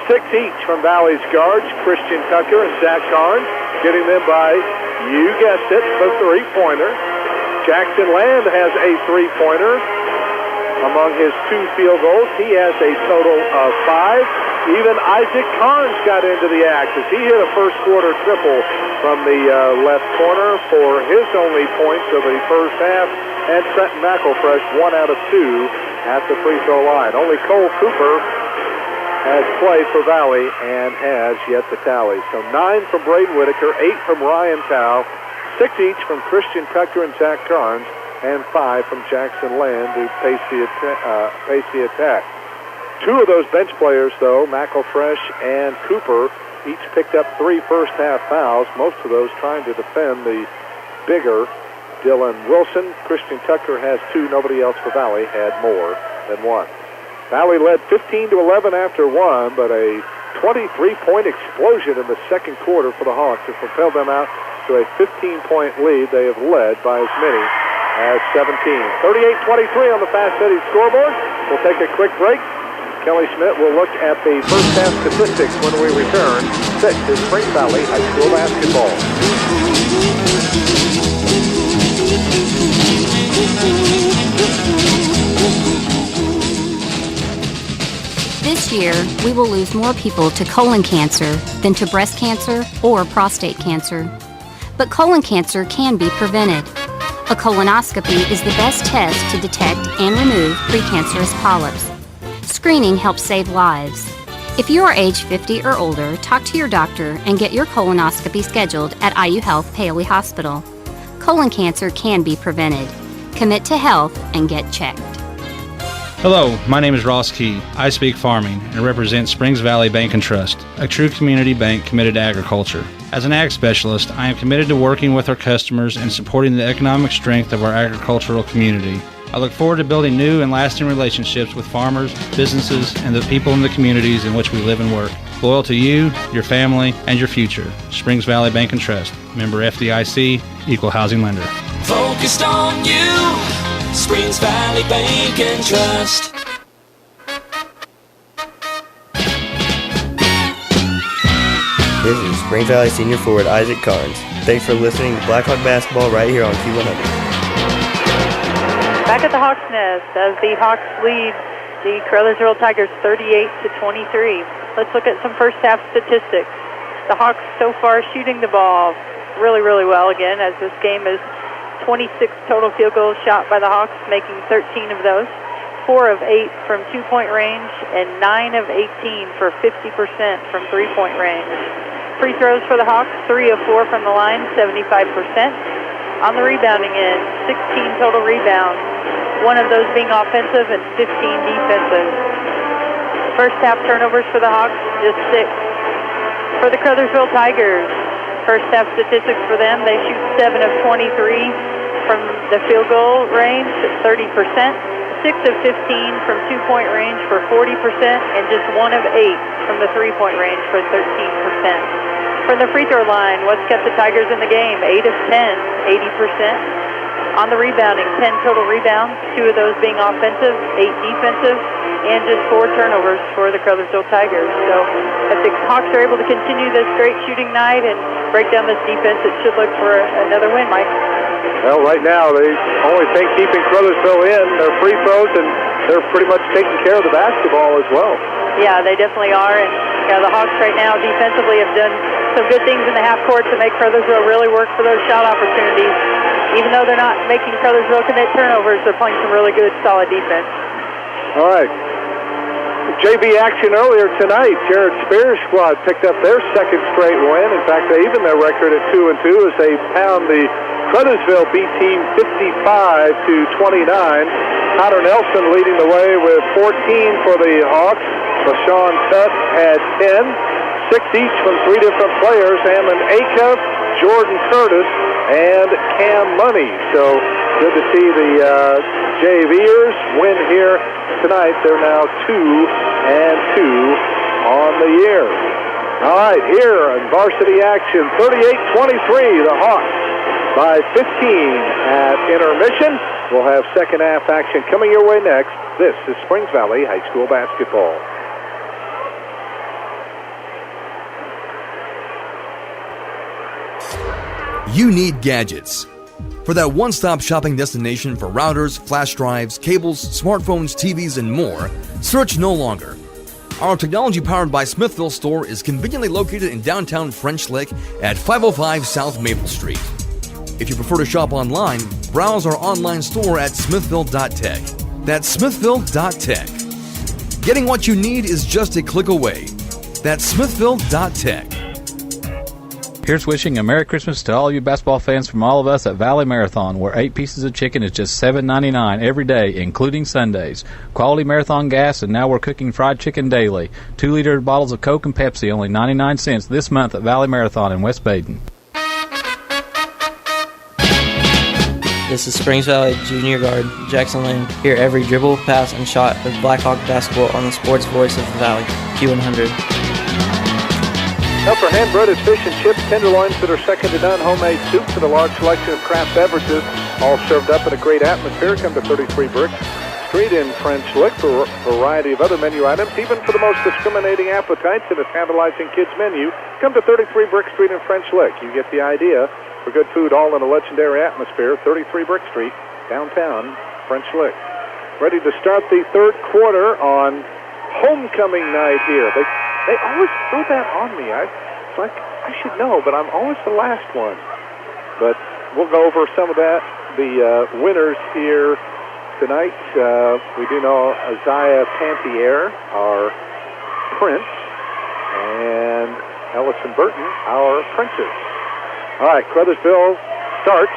6 each from Valley's guards, Christian Tucker and Zach Carnes, getting them by, you guessed it, the three-pointer. Jackson Land has a three-pointer. Among his 2 field goals, he has a total of 5. Even Isaac Carnes got into the act as he hit a first-quarter triple from the left corner for his only points of the first half. And Trenton McElfresh, 1 out of 2 at the free throw line. Only Cole Cooper has played for Valley and has yet to tally. So 9 from Braden Whitaker, 8 from Ryan Tao, 6 each from Christian Tucker and Zach Carnes, and 5 from Jackson Land to pace the attack. 2 of those bench players, though, McElfresh and Cooper, each picked up 3 first-half fouls, most of those trying to defend the bigger Dylan Wilson. Christian Tucker has 2. Nobody else for Valley had more than 1. Valley led 15-11 after 1, but a 23-point explosion in the second quarter for the Hawks has propelled them out to a 15-point lead. They have led by as many as 17. 38-23 on the fast-setting scoreboard. We'll take a quick break. Kelly Schmidt will look at the first-half statistics when we return. This is Spring Valley High School basketball. This year, we will lose more people to colon cancer than to breast cancer or prostate cancer. But colon cancer can be prevented. A colonoscopy is the best test to detect and remove precancerous polyps. Screening helps save lives. If you are age 50 or older, talk to your doctor and get your colonoscopy scheduled at IU Health Paoli Hospital. Colon cancer can be prevented. Commit to health and get checked. Hello, my name is Ross Key. I speak farming and represent Springs Valley Bank and Trust, a true community bank committed to agriculture. As an ag specialist, I am committed to working with our customers and supporting the economic strength of our agricultural community. I look forward to building new and lasting relationships with farmers, businesses, and the people in the communities in which we live and work. Loyal to you, your family, and your future. Springs Valley Bank and Trust. Member FDIC, Equal Housing Lender. Focused on you, Springs Valley Bank and Trust. This is Springs Valley Senior Forward Isaac Carnes. Thanks for listening to Blackhawk Basketball right here on Q100. Back at the Hawks' Nest as the Hawks lead the Crothersville Tigers 38-23. Let's look at some first half statistics. The Hawks so far shooting the ball really, really well again, as this game is 26 total field goals shot by the Hawks, making 13 of those. 4 of 8 from 2-point range and 9 of 18 for 50% from 3-point range. Free throws for the Hawks, 3 of 4 from the line, 75%. On the rebounding end, 16 total rebounds, 1 of those being offensive and 15 defensive. First half turnovers for the Hawks, just 6. For the Crothersville Tigers, first half statistics for them, they shoot 7 of 23 from the field goal range, 30%. 6 of 15 from 2-point range for 40%, and just 1 of 8 from the 3-point range for 13%. From the free throw line, what's kept the Tigers in the game? 8 of 10, 80%. On the rebounding, 10 total rebounds, 2 of those being offensive, 8 defensive, and just 4 turnovers for the Crothersville Tigers. So if the Hawks are able to continue this great shooting night and break down this defense, it should look for another win, Mike. Well, right now, the only thing keeping Crothersville in are free throws, and they're pretty much taking care of the basketball as well. Yeah, they definitely are. And the Hawks right now defensively have done some good things in the half court to make Crothersville really work for those shot opportunities. Even though they're not making Crothersville commit turnovers, they're playing some really good, solid defense. All right. JV action earlier tonight. Jared Spears' squad picked up their second straight win. In fact, they even their record at 2-2 as they pound the Crothersville B team 55-29. Connor Nelson leading the way with 14 for the Hawks. LaShawn Tutt had 10. 6 each from 3 different players. Ammon Acuff, Jordan Curtis, and Cam Money. So good to see the JVers win here tonight. They're now 2-2 on the year. All right, here in varsity action, 38-23, the Hawks by 15 at intermission. We'll have second half action coming your way next. This is Springs Valley High School basketball. You need gadgets. For that one-stop shopping destination for routers, flash drives, cables, smartphones, TVs, and more, search no longer. Our technology-powered by Smithville store is conveniently located in downtown French Lick at 505 South Maple Street. If you prefer to shop online, browse our online store at smithville.tech. That's smithville.tech. Getting what you need is just a click away. That's smithville.tech. Here's wishing a Merry Christmas to all you basketball fans from all of us at Valley Marathon, where 8 pieces of chicken is just $7.99 every day, including Sundays. Quality Marathon gas, and now we're cooking fried chicken daily. 2-liter bottles of Coke and Pepsi, only 99 cents this month at Valley Marathon in West Baden. This is Springs Valley Junior Guard Jackson Lane. Hear every dribble, pass, and shot of Blackhawk basketball on the sports voice of the Valley, Q100. Now for hand-breaded fish and chips, tenderloins that are second to none, homemade soups, and a large selection of craft beverages, all served up in a great atmosphere. Come to 33 Brick Street in French Lick for a variety of other menu items, even for the most discriminating appetites and a tantalizing kids menu. Come to 33 Brick Street in French Lick. You get the idea. For good food, all in a legendary atmosphere. 33 Brick Street, downtown French Lick. Ready to start the third quarter on homecoming night here. They always throw that on me. It's like I should know, but I'm always the last one. But we'll go over some of that. The winners here tonight. We do know Isaiah Panthier, our prince, and Ellison Burton, our princess. All right, Crothersville starts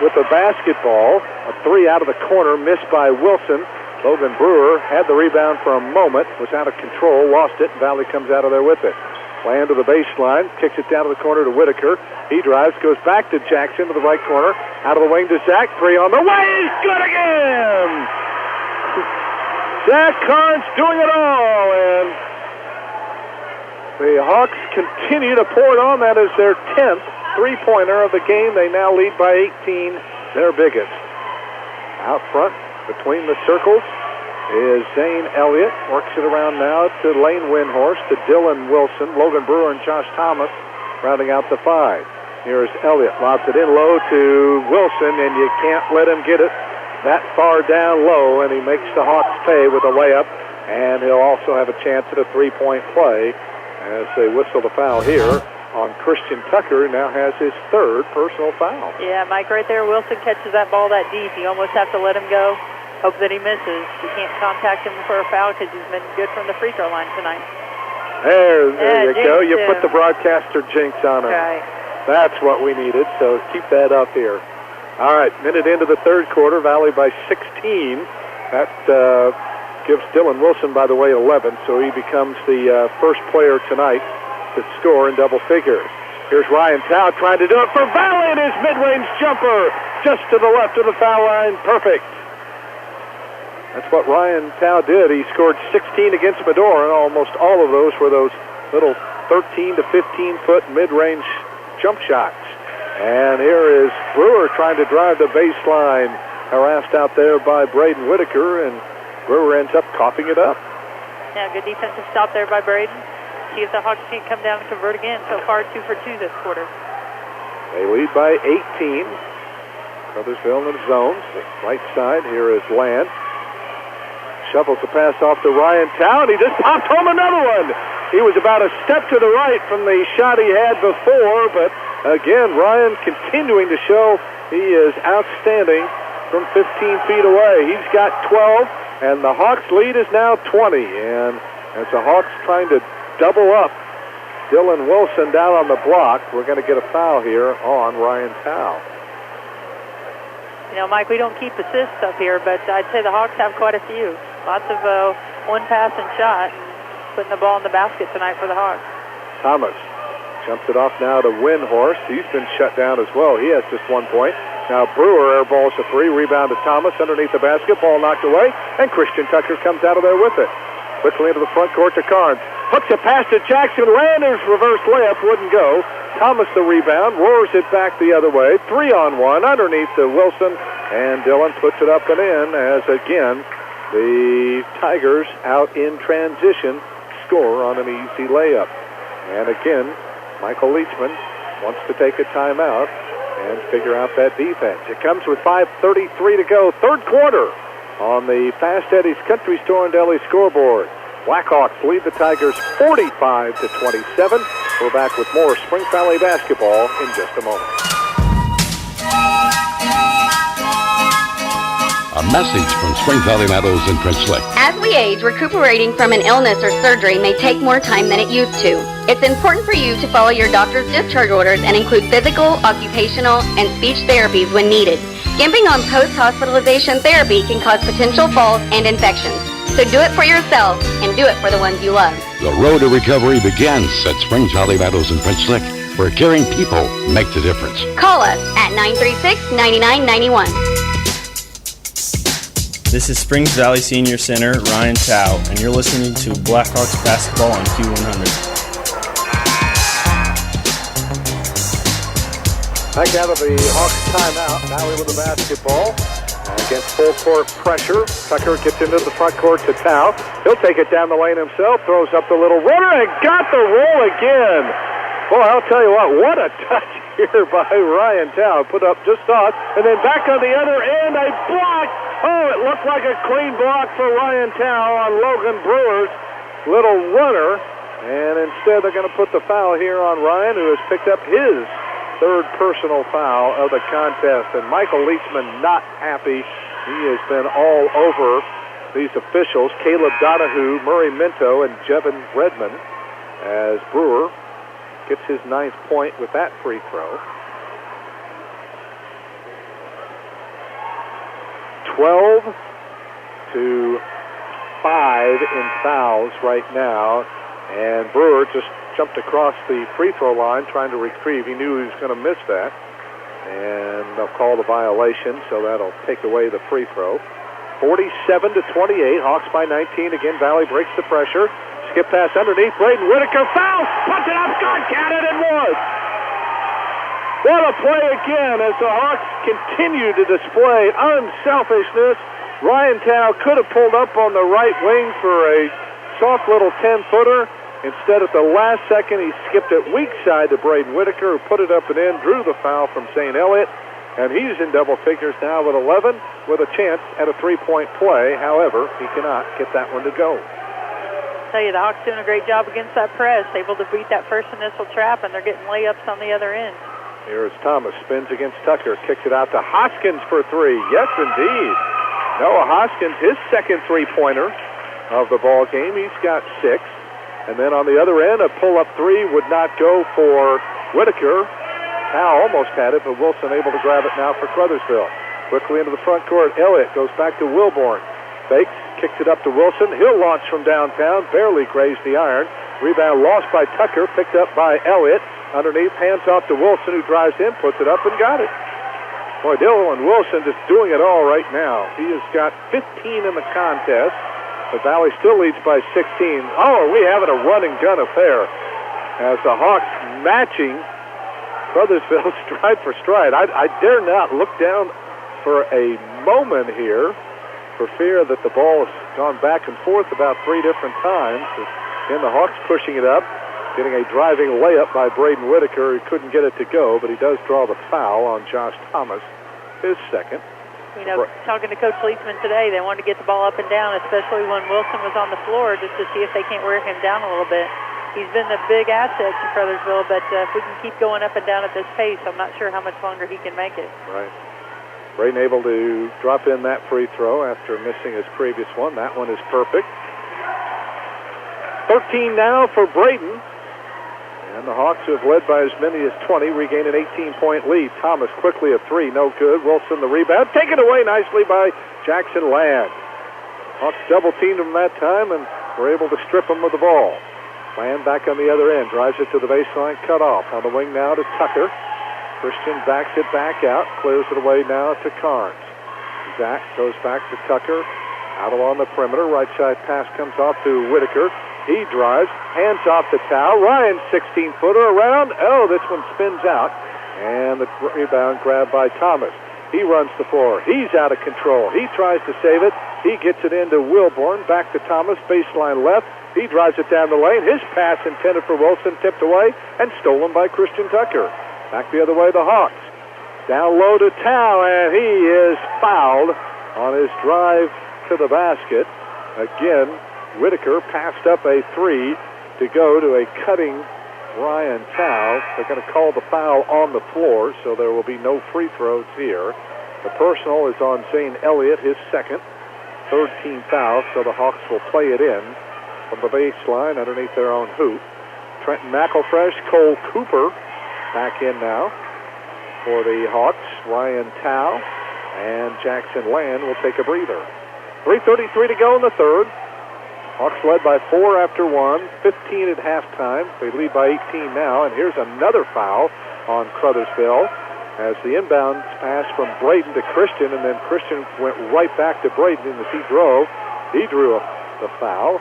with the basketball. A 3 out of the corner, missed by Wilson. Logan Brewer had the rebound for a moment, was out of control, lost it, and Valley comes out of there with it. Land to the baseline, kicks it down to the corner to Whitaker. He drives, goes back to Jackson to the right corner. Out of the wing to Zach. 3 on the way. He's good again! Zach Carnes doing it all, and the Hawks continue to pour it on. That is their 10th three-pointer of the game. They now lead by 18, their biggest. Out front, between the circles, is Zane Elliott. Works it around now to Lane Windhorst, to Dylan Wilson, Logan Brewer, and Josh Thomas rounding out the 5. Here's Elliott. Lobs it in low to Wilson, and you can't let him get it that far down low, and he makes the Hawks pay with a layup, and he'll also have a chance at a three-point play as they whistle the foul here on Christian Tucker, who now has his 3rd personal foul. Yeah, Mike, right there, Wilson catches that ball that deep. You almost have to let him go. Hope that he misses. You can't contact him for a foul because he's been good from the free throw line tonight. There you go. You put the broadcaster jinx on him. Right. That's what we needed, so keep that up here. All right, minute into the 3rd quarter, Valley by 16. That gives Dylan Wilson, by the way, 11, so he becomes the first player tonight to score in double figures. Here's Ryan Tao trying to do it for Valley, and his mid-range jumper just to the left of the foul line. Perfect. That's what Ryan Tao did. He scored 16 against Medora, and almost all of those were those little 13 to 15-foot mid-range jump shots. And here is Brewer trying to drive the baseline, harassed out there by Braden Whitaker, and Brewer ends up coughing it up. Yeah, good defensive stop there by Braden. See if the Hawks can't come down and convert again. So far, 2 for 2 this quarter. They lead by 18. Crothersville in the zones. Right side, here is Land. Shovels the pass off to Ryan Tao, and he just popped home another one. He was about a step to the right from the shot he had before, but again, Ryan continuing to show he is outstanding from 15 feet away. He's got 12, and the Hawks lead is now 20. And as the Hawks trying to double up Dylan Wilson down on the block, we're going to get a foul here on Ryan Tao. You know, Mike, we don't keep assists up here, but I'd say the Hawks have quite a few. Lots of one pass and shot, and putting the ball in the basket tonight for the Hawks. Thomas jumps it off now to Windhorst. He's been shut down as well. He has just 1 point. Now Brewer airballs a 3, rebound to Thomas underneath the basket, ball knocked away, and Christian Tucker comes out of there with it. Quickly into the front court to Carnes. Hooks it past to Jackson. Landers reverse layup wouldn't go. Thomas the rebound, roars it back the other way. 3-on-1 underneath to Wilson, and Dylan puts it up and in as again the Tigers out in transition score on an easy layup. And again, Michael Leachman wants to take a timeout and figure out that defense. It comes with 5:33 to go, 3rd quarter on the Fast Eddie's Country Store and Deli scoreboard. Blackhawks lead the Tigers 45-27. We're back with more Springs Valley basketball in just a moment. A message from Springs Valley Meadows and Prince Lick. As we age, recuperating from an illness or surgery may take more time than it used to. It's important for you to follow your doctor's discharge orders and include physical, occupational, and speech therapies when needed. Skimping on post-hospitalization therapy can cause potential falls and infections. So do it for yourself and do it for the ones you love. The road to recovery begins at Springs Valley Meadows and Prince Lick, where caring people make the difference. Call us at 936-9991. This is Springs Valley Senior Center, Ryan Tao, and you're listening to Blackhawks basketball on Q100. Back out of the Hawks timeout. Valley with the basketball. Against full court pressure. Tucker gets into the front court to Tao. He'll take it down the lane himself. Throws up the little runner and got the roll again. Boy, I'll tell you what a touch here by Ryan Tao. Put up just off. And then back on the other end, a block. Oh, it looked like a clean block for Ryan Tao on Logan Brewer's little runner. And instead they're going to put the foul here on Ryan, who has picked up his 3rd personal foul of the contest. And Michael Leachman not happy. He has been all over these officials, Caleb Donahue, Murray Minto, and Jevin Redmond, as Brewer gets his 9th point with that free throw. 12 to 5 in fouls right now. And Brewer just jumped across the free throw line trying to retrieve. He knew he was going to miss that. And they'll call the violation, so that'll take away the free throw. 47 to 28. Hawks by 19. Again, Valley breaks the pressure. Skip pass underneath. Braden Whitaker foul. Puts it up. Got counted and was. What a play again as the Hawks continue to display unselfishness. Ryan Tao could have pulled up on the right wing for a soft little 10-footer. Instead, at the last second, he skipped it weak side to Braden Whitaker, who put it up and in, drew the foul from St. Elliot, and he's in double figures now with 11, with a chance at a three-point play. However, he cannot get that one to go. I tell you, the Hawks doing a great job against that press, able to beat that first initial trap, and they're getting layups on the other end. Here's Thomas, spins against Tucker, kicks it out to Hoskins for three. Yes, indeed. Noah Hoskins, his second three-pointer of the ball game. He's got 6. And then on the other end, a pull-up three would not go for Whitaker. Powell almost had it, but Wilson able to grab it now for Crothersville. Quickly into the front court. Elliott goes back to Wilborn. Fakes, kicks it up to Wilson. He'll launch from downtown, barely grazed the iron. Rebound lost by Tucker, picked up by Elliott. Underneath, hands off to Wilson, who drives in, puts it up, and got it. Boy, Dylan Wilson just doing it all right now. He has got 15 in the contest. The Valley still leads by 16. Oh, are we having a run-and-gun affair as the Hawks matching Crothersville stride for stride. I dare not look down for a moment here for fear that the ball has gone back and forth about 3 different times. Again, the Hawks pushing it up, getting a driving layup by Braden Whitaker, who couldn't get it to go, but he does draw the foul on Josh Thomas, his second. You know, talking to Coach Leisman today, they wanted to get the ball up and down, especially when Wilson was on the floor, just to see if they can't wear him down a little bit. He's been a big asset to Crothersville, but if we can keep going up and down at this pace, I'm not sure how much longer he can make it. Right. Braden able to drop in that free throw after missing his previous one. That one is perfect. 13 now for Braden. And the Hawks, who have led by as many as 20, regain an 18-point lead. Thomas quickly a three, no good. Wilson the rebound, taken away nicely by Jackson Land. Hawks double-teamed him that time and were able to strip him of the ball. Land back on the other end, drives it to the baseline, cut off. On the wing now to Tucker. Christian backs it back out, clears it away now to Carnes. Zach goes back to Tucker, out along the perimeter. Right side pass comes off to Whitaker. He drives, hands off the towel. Ryan, 16-footer around. Oh, this one spins out. And the rebound grabbed by Thomas. He runs the floor. He's out of control. He tries to save it. He gets it into Wilborn. Back to Thomas, baseline left. He drives it down the lane. His pass intended for Wilson, tipped away, and stolen by Christian Tucker. Back the other way, the Hawks. Down low to Tao, and he is fouled on his drive to the basket. Again, Whitaker passed up a three to go to a cutting Ryan Tao. They're going to call the foul on the floor, so there will be no free throws here. The personal is on St. Elliott, his second. Third team foul, so the Hawks will play it in from the baseline underneath their own hoop. Trenton McElfresh, Cole Cooper back in now for the Hawks. Ryan Tao and Jackson Land will take a breather. 3:33 to go in the third. Hawks led by 4 after 1, 15 at halftime. They lead by 18 now, and here's another foul on Crothersville as the inbound pass from Braden to Christian, and then Christian went right back to Braden as he drove. He drew the foul.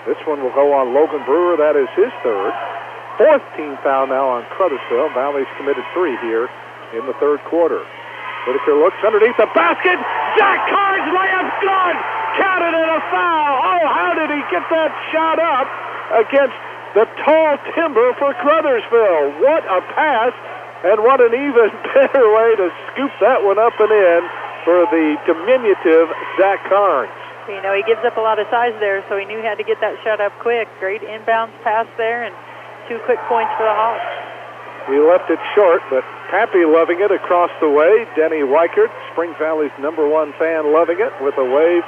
This one will go on Logan Brewer. That is his third. Fourth team foul now on Crothersville. Valley's committed 3 here in the third quarter. Whitaker looks underneath the basket. Zach Carnes layup good. Counted in a foul. Oh, how did he get that shot up against the tall timber for Crothersville? What a pass, and what an even better way to scoop that one up and in for the diminutive Zach Carnes. You know, he gives up a lot of size there, so he knew he had to get that shot up quick. Great inbounds pass there, and 2 quick points for the Hawks. He left it short, but Pappy loving it across the way. Denny Weichert, Springs Valley's #1 fan, loving it with a wave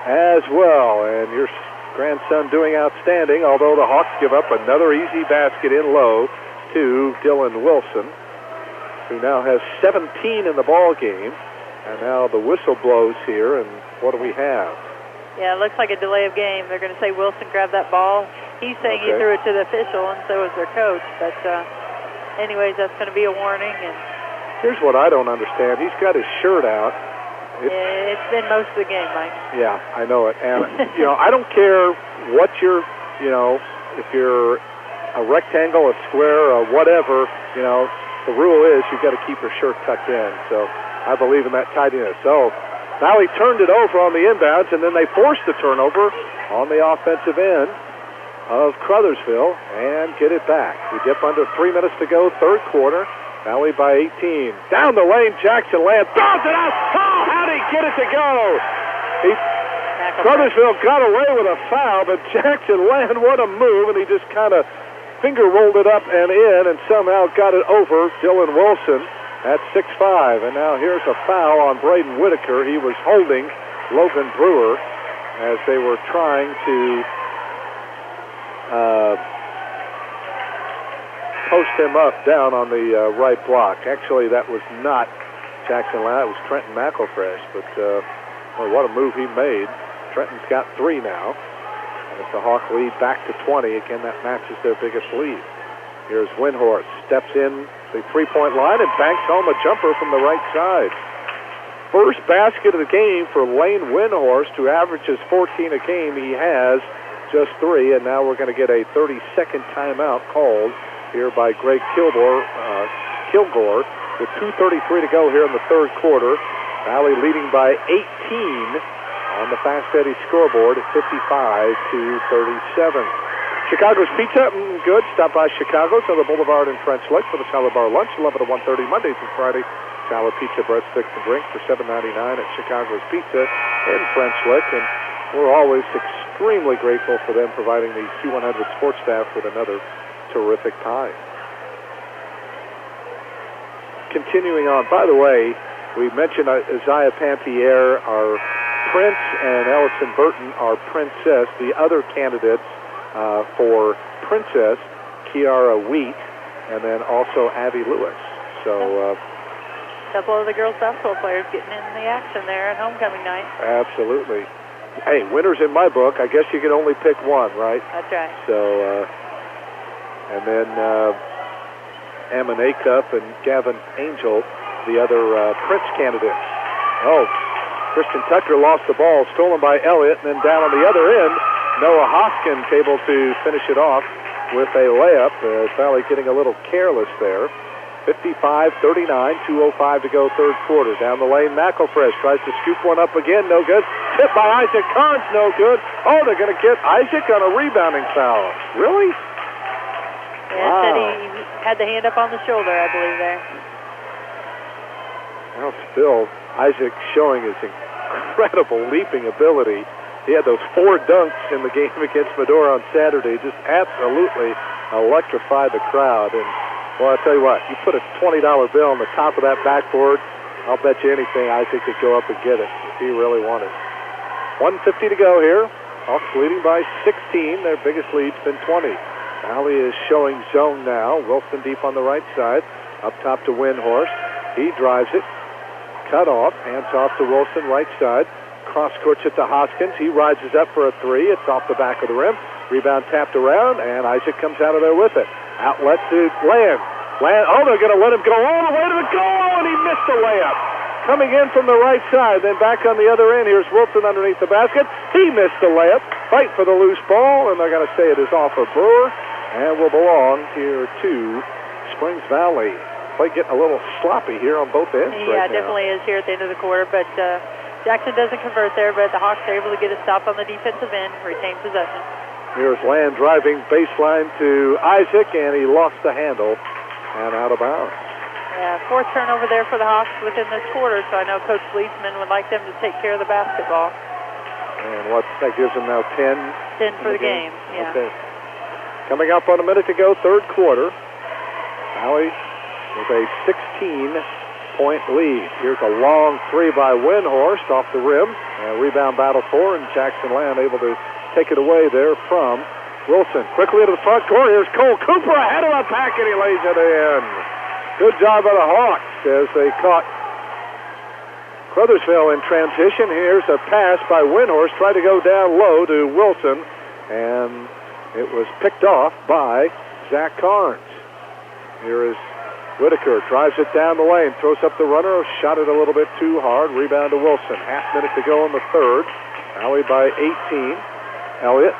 as well. And your grandson doing outstanding, although the Hawks give up another easy basket in low to Dylan Wilson, who now has 17 in the ball game. And now the whistle blows here, and what do we have? Yeah, it looks like a delay of game. They're going to say Wilson grabbed that ball. He's saying he threw it to the official, and so is their coach. But anyways, that's going to be a warning. And here's what I don't understand. He's got his shirt out. It's been most of the game, Mike. Yeah, I know it. And, I don't care what you're, if you're a rectangle, a square, or whatever, the rule is you've got to keep your shirt tucked in. So I believe in that tidiness. So now he turned it over on the inbounds, and then they forced the turnover on the offensive end of Crothersville and get it back. We dip under 3 minutes to go, third quarter. Valley by 18. Down the lane, Jackson Land throws it out. Oh, how'd he get it to go? Crothersville got away with a foul, but Jackson Land, what a move, and he just kind of finger rolled it up and in and somehow got it over Dylan Wilson at 6'5". And now here's a foul on Braden Whitaker. He was holding Logan Brewer as they were trying to post him up down on the right block. Actually, that was not Jackson Land. It was Trenton McElfresh. But what a move he made. Trenton's got 3 now. And it's the Hawk lead back to 20. Again, that matches their biggest lead. Here's Windhorst. Steps in the three-point line and banks home a jumper from the right side. First basket of the game for Lane Windhorst, who averages 14 a game. He has just 3, and now we're going to get a 30-second timeout called here by Greg Kilgore with 2:33 to go here in the third quarter. Valley leading by 18 on the Fast Eddie scoreboard at 55-37. Chicago's Pizza, good. Stop by Chicago's on the Boulevard in French Lick for the Salad Bar lunch, 11 to 1:30 Monday through Friday. Salad, pizza, breadsticks, and drink for $7.99 at Chicago's Pizza in French Lick. And we're always extremely grateful for them providing the Q100 sports staff with another terrific pie. Continuing on, by the way, we mentioned Isaiah Panthier, our Prince, and Ellison Burton, our Princess. The other candidates for Princess, Kiara Wheat, and then also Abby Lewis. So a couple of the girls basketball players getting in the action there at homecoming night. Absolutely. Hey, winners in my book. I guess you can only pick one, right? That's right. So, and then Ammon Acup and Gavin Angel, the other Prince candidates. Oh, Christian Tucker lost the ball, stolen by Elliott, and then down on the other end, Noah Hoskins able to finish it off with a layup. Valley getting a little careless there. 55-39, 2:05 to go, third quarter. Down the lane, McElfresh tries to scoop one up again, no good. Hit by Isaac Carnes, no good. Oh, they're going to get Isaac on a rebounding foul. Really? Yeah, wow. Said he had the hand up on the shoulder, I believe, there. Well, still, Isaac showing his incredible leaping ability. He had those 4 dunks in the game against Medora on Saturday. Just absolutely electrified the crowd. And, well, I'll tell you what, you put a $20 bill on the top of that backboard, I'll bet you anything Isaac could go up and get it if he really wanted. 1:50 to go here. Hawks leading by 16. Their biggest lead's been 20. Valley is showing zone now. Wilson deep on the right side. Up top to Windhorst. He drives it. Cut off. Hands off to Wilson, right side. Cross courts it to Hoskins. He rises up for a 3. It's off the back of the rim. Rebound tapped around, and Isaac comes out of there with it. Outlet to Land. Oh, they're going to let him go all the way to the goal, and he missed the layup. Coming in from the right side, then back on the other end. Here's Wilson underneath the basket. He missed the layup. Fight for the loose ball, and they're going to say it is off of Brewer, and will belong here to Springs Valley. Play getting a little sloppy here on both ends right now. Yeah, definitely is here at the end of the quarter, but Jackson doesn't convert there, but the Hawks are able to get a stop on the defensive end, retain possession. Here's Land driving baseline to Isaac, and he lost the handle and out of bounds. Yeah, 4th turnover there for the Hawks within this quarter, so I know Coach Leisman would like them to take care of the basketball. And what that gives them now, 10? 10 for the game, yeah. Okay. Coming up on a minute to go, third quarter. Valley with a 16-point lead. Here's a long 3 by Windhorst off the rim. Rebound battle for, and Jackson Land able to take it away there from Wilson. Quickly into the front court. Here's Cole Cooper ahead of the pack, and he lays it in. Good job by the Hawks as they caught Crothersville in transition. Here's a pass by Windhorst. Tried to go down low to Wilson, and it was picked off by Zach Carnes. Here is Whitaker. Drives it down the lane. Throws up the runner. Shot it a little bit too hard. Rebound to Wilson. Half minute to go in the third. Valley by 18. Elliott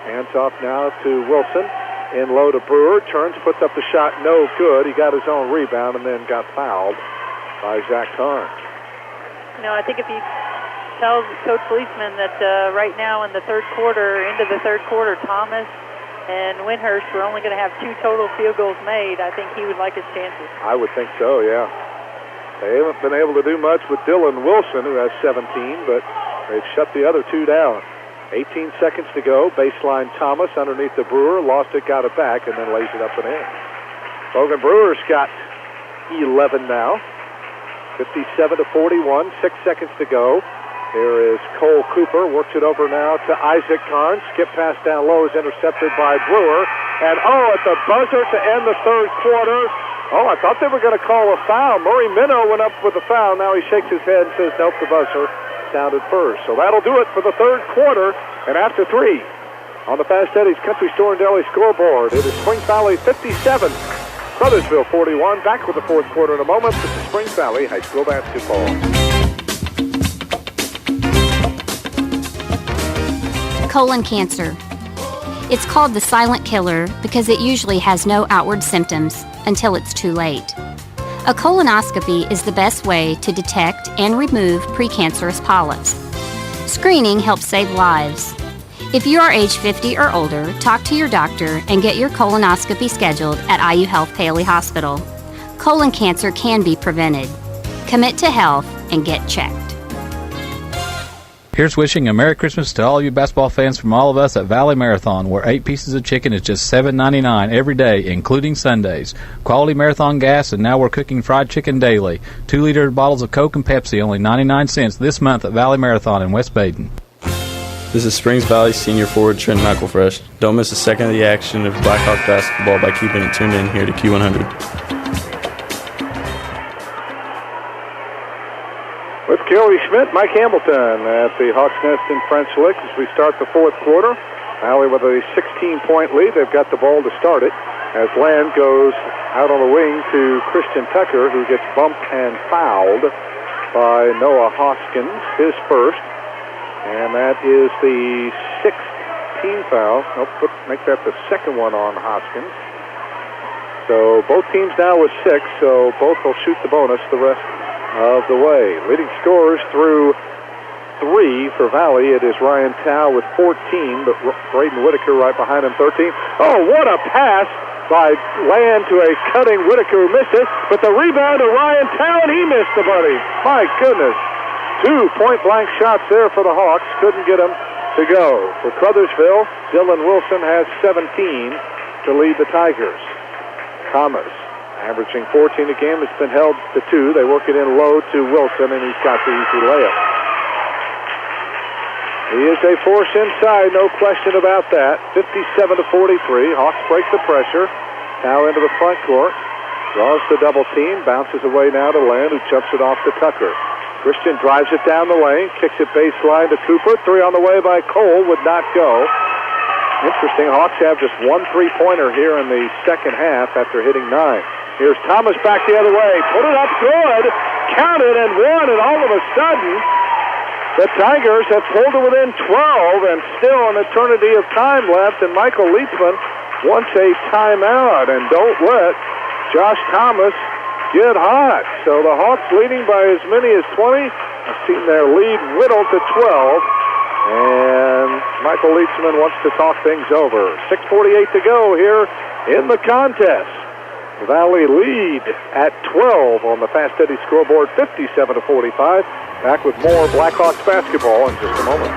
hands off now to Wilson. In low to Brewer. Turns, puts up the shot. No good. He got his own rebound and then got fouled by Zach Carnes. You know, I think if you tell Coach Leisman that right now in the third quarter, into the third quarter, Thomas and Windhorst were only going to have 2 total field goals made, I think he would like his chances. I would think so, yeah. They haven't been able to do much with Dylan Wilson, who has 17, but they've shut the other 2 down. 18 seconds to go. Baseline Thomas underneath the Brewer. Lost it, got it back, and then lays it up and in. Logan Brewer's got 11 now. 57-41, 6 seconds to go. Here is Cole Cooper, works it over now to Isaac Carnes. Skip pass down low is intercepted by Brewer. And at the buzzer to end the third quarter. I thought they were going to call a foul. Murray Minnow went up with a foul. Now he shakes his head and says, nope, the buzzer sounded first. So that'll do it for the third quarter. And after 3 on the Fast Eddie's Country Store and Deli scoreboard, it is Springs Valley 57. Crothersville 41. Back with the fourth quarter in a moment. This is Springs Valley High School basketball. Colon cancer. It's called the silent killer because it usually has no outward symptoms until it's too late. A colonoscopy is the best way to detect and remove precancerous polyps. Screening helps save lives. If you are age 50 or older, talk to your doctor and get your colonoscopy scheduled at IU Health Paley Hospital. Colon cancer can be prevented. Commit to health and get checked. Here's wishing a Merry Christmas to all you basketball fans from all of us at Valley Marathon, where 8 pieces of chicken is just $7.99 every day, including Sundays. Quality Marathon gas, and now we're cooking fried chicken daily. 2-liter bottles of Coke and Pepsi, only 99 cents this month at Valley Marathon in West Baden. This is Springs Valley senior forward Trent McElfresh. Don't miss a second of the action of Blackhawk basketball by keeping it tuned in here to Q100. With Kelly Schmidt, Mike Hamilton at the Hawks Nest in French Lick as we start the fourth quarter. Valley with a 16-point lead. They've got the ball to start it as Land goes out on the wing to Christian Tucker, who gets bumped and fouled by Noah Hoskins, his first. And that is the 6th team foul. Make that the second one on Hoskins. So both teams now with 6, so both will shoot the bonus the rest of the way. Leading scorers through 3 for Valley. It is Ryan Tao with 14, but Braden Whitaker right behind him, 13. Oh, what a pass by Land to a cutting Whitaker, who missed it, but the rebound to Ryan Tao, and he missed the buddy. My goodness. 2 point-blank shots there for the Hawks. Couldn't get them to go. For Crothersville, Dylan Wilson has 17 to lead the Tigers. Thomas, averaging 14 a game, has been held to 2. They work it in low to Wilson, and he's got the easy layup. He is a force inside, no question about that. 57-43. Hawks break the pressure. Now into the front court. Draws the double team. Bounces away now to Land, who jumps it off to Tucker. Christian drives it down the lane, kicks it baseline to Cooper. 3 on the way by Cole, would not go. Interesting, Hawks have just 1 3-pointer here in the second half after hitting 9. Here's Thomas back the other way. Put it up good, counted and won, and all of a sudden, the Tigers have pulled it within 12 and still an eternity of time left, and Michael Leitsman wants a timeout, and don't let Josh Thomas get hot. So the Hawks leading by as many as 20. I've seen their lead whittled to 12. And Michael Leitsman wants to talk things over. 6:48 to go here in the contest. The Valley lead at 12 on the Fast Eddie scoreboard, 57-45. Back with more Blackhawks basketball in just a moment.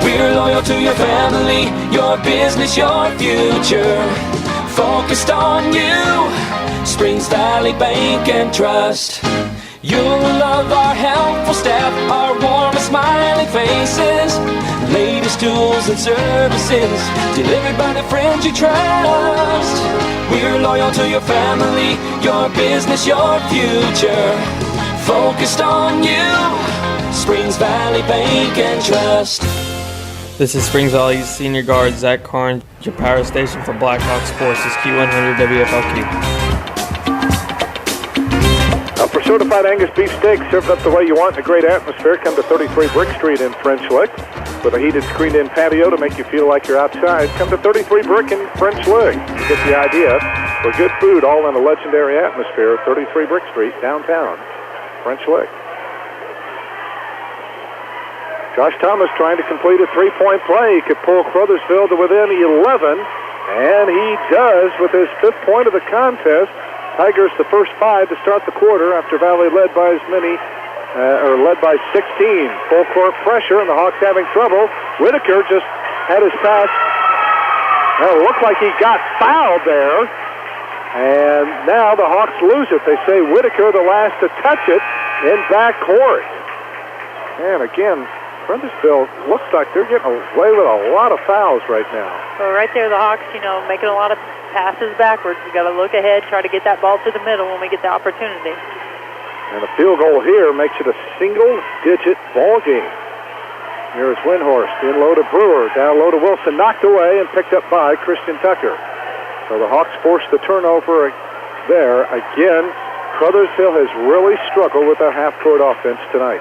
We're loyal to your family, your business, your future. Focused on you, Springs Valley Bank and Trust. You'll love our helpful staff, our warm and smiling faces. latest tools and services delivered by the friends you trust. We're loyal to your family, your business, your future. Focused on you, Springs Valley Bank and Trust. This is Springs Valley's senior guard, Zach Karn, your power station for Blackhawk Sports. This is Q100 WFLQ. For certified Angus beef steak served up the way you want in a great atmosphere, come to 33 Brick Street in French Lick. With a heated screened-in patio to make you feel like you're outside, come to 33 Brick in French Lick. You get the idea. For good food, all in a legendary atmosphere, 33 Brick Street, downtown, French Lick. Josh Thomas trying to complete a three-point play. He could pull Crothersville to within 11, and he does with his 5th point of the contest. Tigers the first 5 to start the quarter after Valley led by led by 16. Full court pressure, and the Hawks having trouble. Whitaker just had his pass. Well, it looked like he got fouled there, and now the Hawks lose it. They say Whitaker the last to touch it in backcourt. And again, Crothersville looks like they're getting away with a lot of fouls right now. So right there, the Hawks, making a lot of passes backwards. We got to look ahead, try to get that ball to the middle when we get the opportunity. And a field goal here makes it a single-digit ball game. Here is Windhorst, in low to Brewer, down low to Wilson, knocked away and picked up by Christian Tucker. So the Hawks forced the turnover there. Again, Crothersville has really struggled with their half-court offense tonight.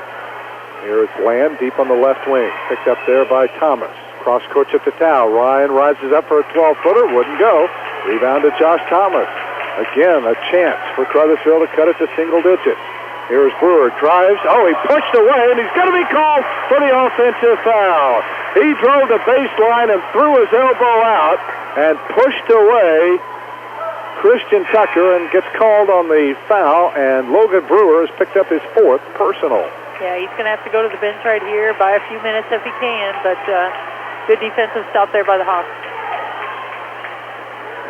Here is Land deep on the left wing, picked up there by Thomas. Cross court to Tao. Ryan rises up for a 12-footer, wouldn't go. Rebound to Josh Thomas. Again, a chance for Crothersville to cut it to single digits. Here's Brewer, drives. Oh, he pushed away, and he's going to be called for the offensive foul. He drove the baseline and threw his elbow out and pushed away Christian Tucker and gets called on the foul, and Logan Brewer has picked up his 4th personal. Yeah, he's going to have to go to the bench right here, buy a few minutes if he can, but good defensive stop there by the Hawks.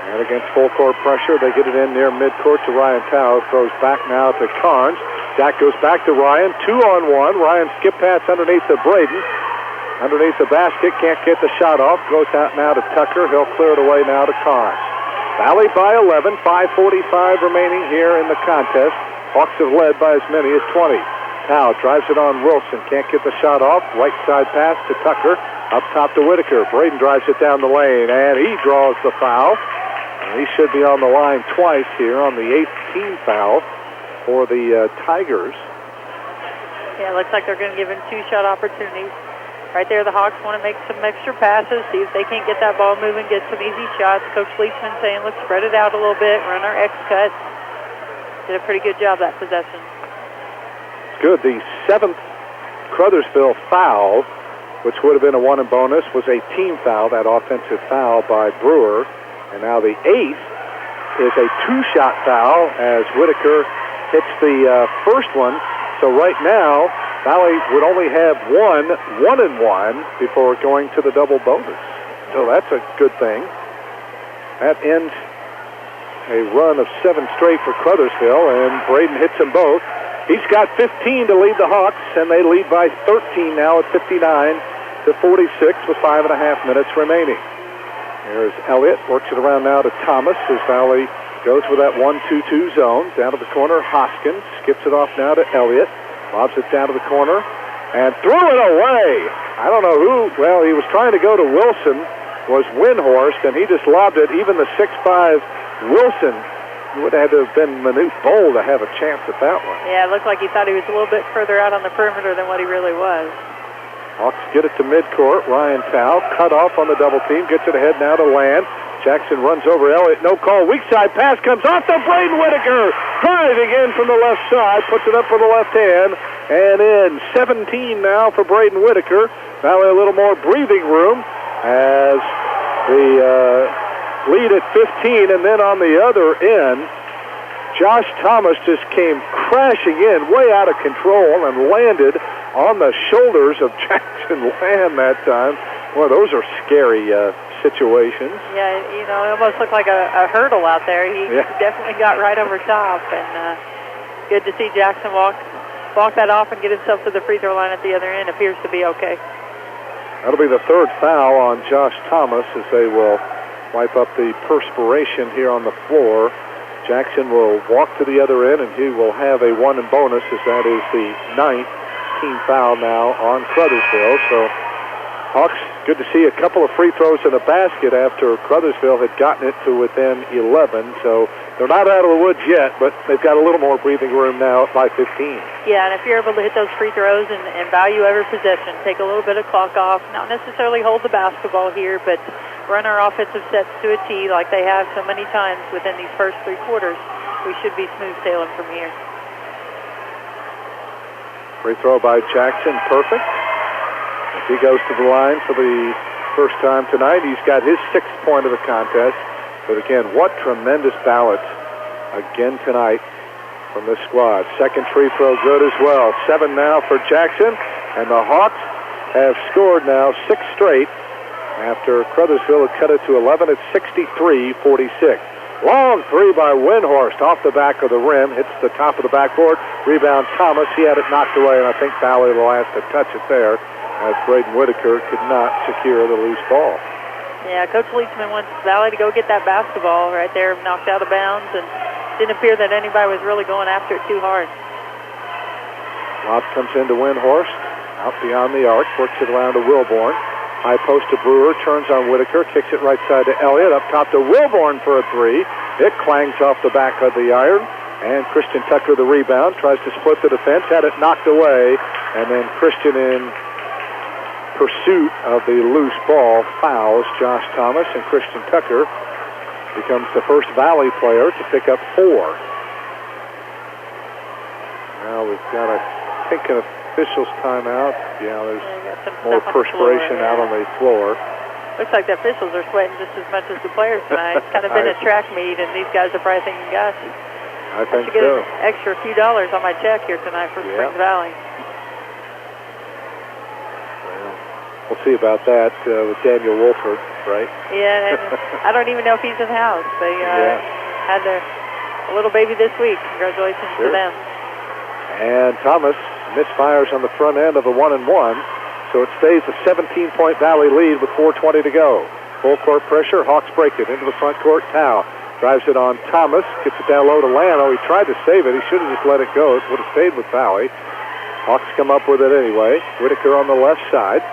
And against full court pressure, they get it in near midcourt to Ryan Tao. Throws back now to Carnes. Jack goes back to Ryan. 2-on-1. Ryan skip pass underneath to Braden. Underneath the basket. Can't get the shot off. Goes out now to Tucker. He'll clear it away now to Carnes. Valley by 11. 5:45 remaining here in the contest. Hawks have led by as many as 20. Tao drives it on Wilson. Can't get the shot off. Right side pass to Tucker. Up top to Whitaker. Braden drives it down the lane, and he draws the foul. And he should be on the line twice here on the 8th team foul for the Tigers. Yeah, it looks like they're going to give him 2 shot opportunities. Right there, the Hawks want to make some extra passes, see if they can't get that ball moving, get some easy shots. Coach Leachman saying, let's spread it out a little bit, run our X-cut. Did a pretty good job that possession. Good. The 7th Crothersville foul, which would have been a 1 and bonus, was a team foul, that offensive foul by Brewer. And now the 8th is a 2-shot foul as Whitaker hits the first one. So right now, Valley would only have 1-and-1 before going to the double bonus. So that's a good thing. That ends a run of 7 straight for Crothersville, and Braden hits them both. He's got 15 to lead the Hawks, and they lead by 13 now at 59-46 with 5.5 minutes remaining. Here's Elliott, works it around now to Thomas as Valley goes with that 1-2-2 zone. Down to the corner, Hoskins skips it off now to Elliott. Lobs it down to the corner and threw it away. I don't know who. Well, he was trying to go to Wilson, was Windhorst, and he just lobbed it. Even the 6'5 Wilson would have had to have been Manute Bowl to have a chance at that one. Yeah, it looked like he thought he was a little bit further out on the perimeter than what he really was. Hawks get it to midcourt. Ryan Tao cut off on the double team. Gets it ahead now to Land. Jackson runs over Elliott. No call. Weak side pass comes off to Braden Whitaker. Driving in from the left side. Puts it up for the left hand. And in 17 now for Braden Whitaker. Now a little more breathing room as the lead at 15. And then on the other end, Josh Thomas just came crashing in way out of control and landed on the shoulders of Jackson Land that time. Well, those are scary situations. Yeah, you know, it almost looked like a hurdle out there. He definitely got right over top, and good to see Jackson walk that off and get himself to the free throw line at the other end. Appears to be okay. That'll be the third foul on Josh Thomas as they will wipe up the perspiration here on the floor. Jackson will walk to the other end, and he will have a 1 and bonus, as that is the 9th team foul now on Crothersville. So Hawks, good to see a couple of free throws in the basket after Crothersville had gotten it to within 11. So they're not out of the woods yet, but they've got a little more breathing room now by 15. Yeah, and if you're able to hit those free throws and value every possession, take a little bit of clock off, not necessarily hold the basketball here, but run our offensive sets to a T like they have so many times within these first 3 quarters, we should be smooth sailing from here. Free throw by Jackson, perfect. If he goes to the line for the first time tonight, he's got his 6th point of the contest. But again, what tremendous ballots again tonight from this squad. Second free throw good as well. 7 now for Jackson, and the Hawks have scored now 6 straight after Crothersville had cut it to 11 at 63-46. Long 3 by Windhorst off the back of the rim, hits the top of the backboard. Rebound Thomas, he had it knocked away, and I think Valley will have to touch it there, as Braden Whitaker could not secure the loose ball. Yeah, Coach Leachman wants Valley to go get that basketball right there, knocked out of bounds, and didn't appear that anybody was really going after it too hard. Lob comes into Windhorst, out beyond the arc, works it around to Wilborn. High post to Brewer, turns on Whitaker, kicks it right side to Elliott, up top to Wilborn for a 3. It clangs off the back of the iron, and Christian Tucker the rebound, tries to split the defense, had it knocked away, and then Christian in pursuit of the loose ball fouls Josh Thomas, and Christian Tucker becomes the first Valley player to pick up 4. Now we've got an official's timeout. Yeah, there's more perspiration out on the floor. Looks like the officials are sweating just as much as the players tonight. It's kind of been a track meet, and these guys are probably thinking, gosh, I think should get so. an extra few dollars on my check here tonight for Springs Valley. We'll see about that with Daniel Wolford, right? Yeah, and I don't even know if he's in the house. They had a little baby this week. Congratulations to them. And Thomas misfires on the front end of a 1-and-1, so it stays a 17-point Valley lead with 4:20 to go. Full court pressure, Hawks break it into the front court. Tao drives it on Thomas, gets it down low to Lano. He tried to save it. He should have just let it go. It would have stayed with Valley. Hawks come up with it anyway. Whitaker on the left side.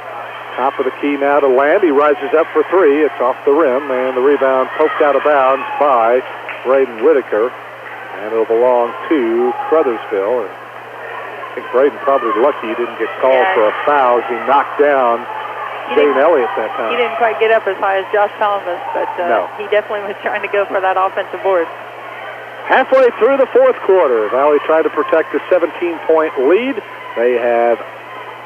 Top of the key now to Land. He rises up for 3. It's off the rim, and the rebound poked out of bounds by Braden Whitaker, and it'll belong to Crothersville. And I think Braden probably lucky he didn't get called for a foul as he knocked down Shane Elliott that time. He didn't quite get up as high as Josh Thomas, but he definitely was trying to go for that offensive board. Halfway through the 4th quarter, Valley tried to protect a 17-point lead. They have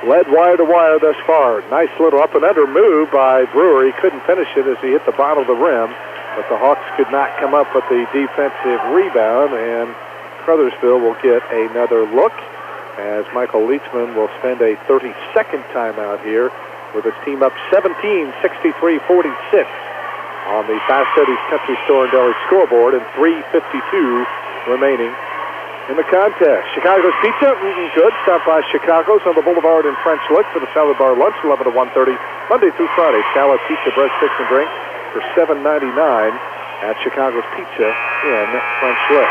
led wire to wire thus far. Nice little up and under move by Brewer. He couldn't finish it as he hit the bottom of the rim, but the Hawks could not come up with the defensive rebound, and Crothersville will get another look as Michael Leachman will spend a 30-second timeout here with his team up 17, 63-46 on the Fast Eddie's Country Store and Deli scoreboard, and 3:52 remaining in the contest. Chicago's Pizza, good. Stop by Chicago's on the Boulevard in French Lick for the salad bar lunch, 11 to 1:30, Monday through Friday. Salad, pizza, breadsticks, and drink for $7.99 at Chicago's Pizza in French Lick.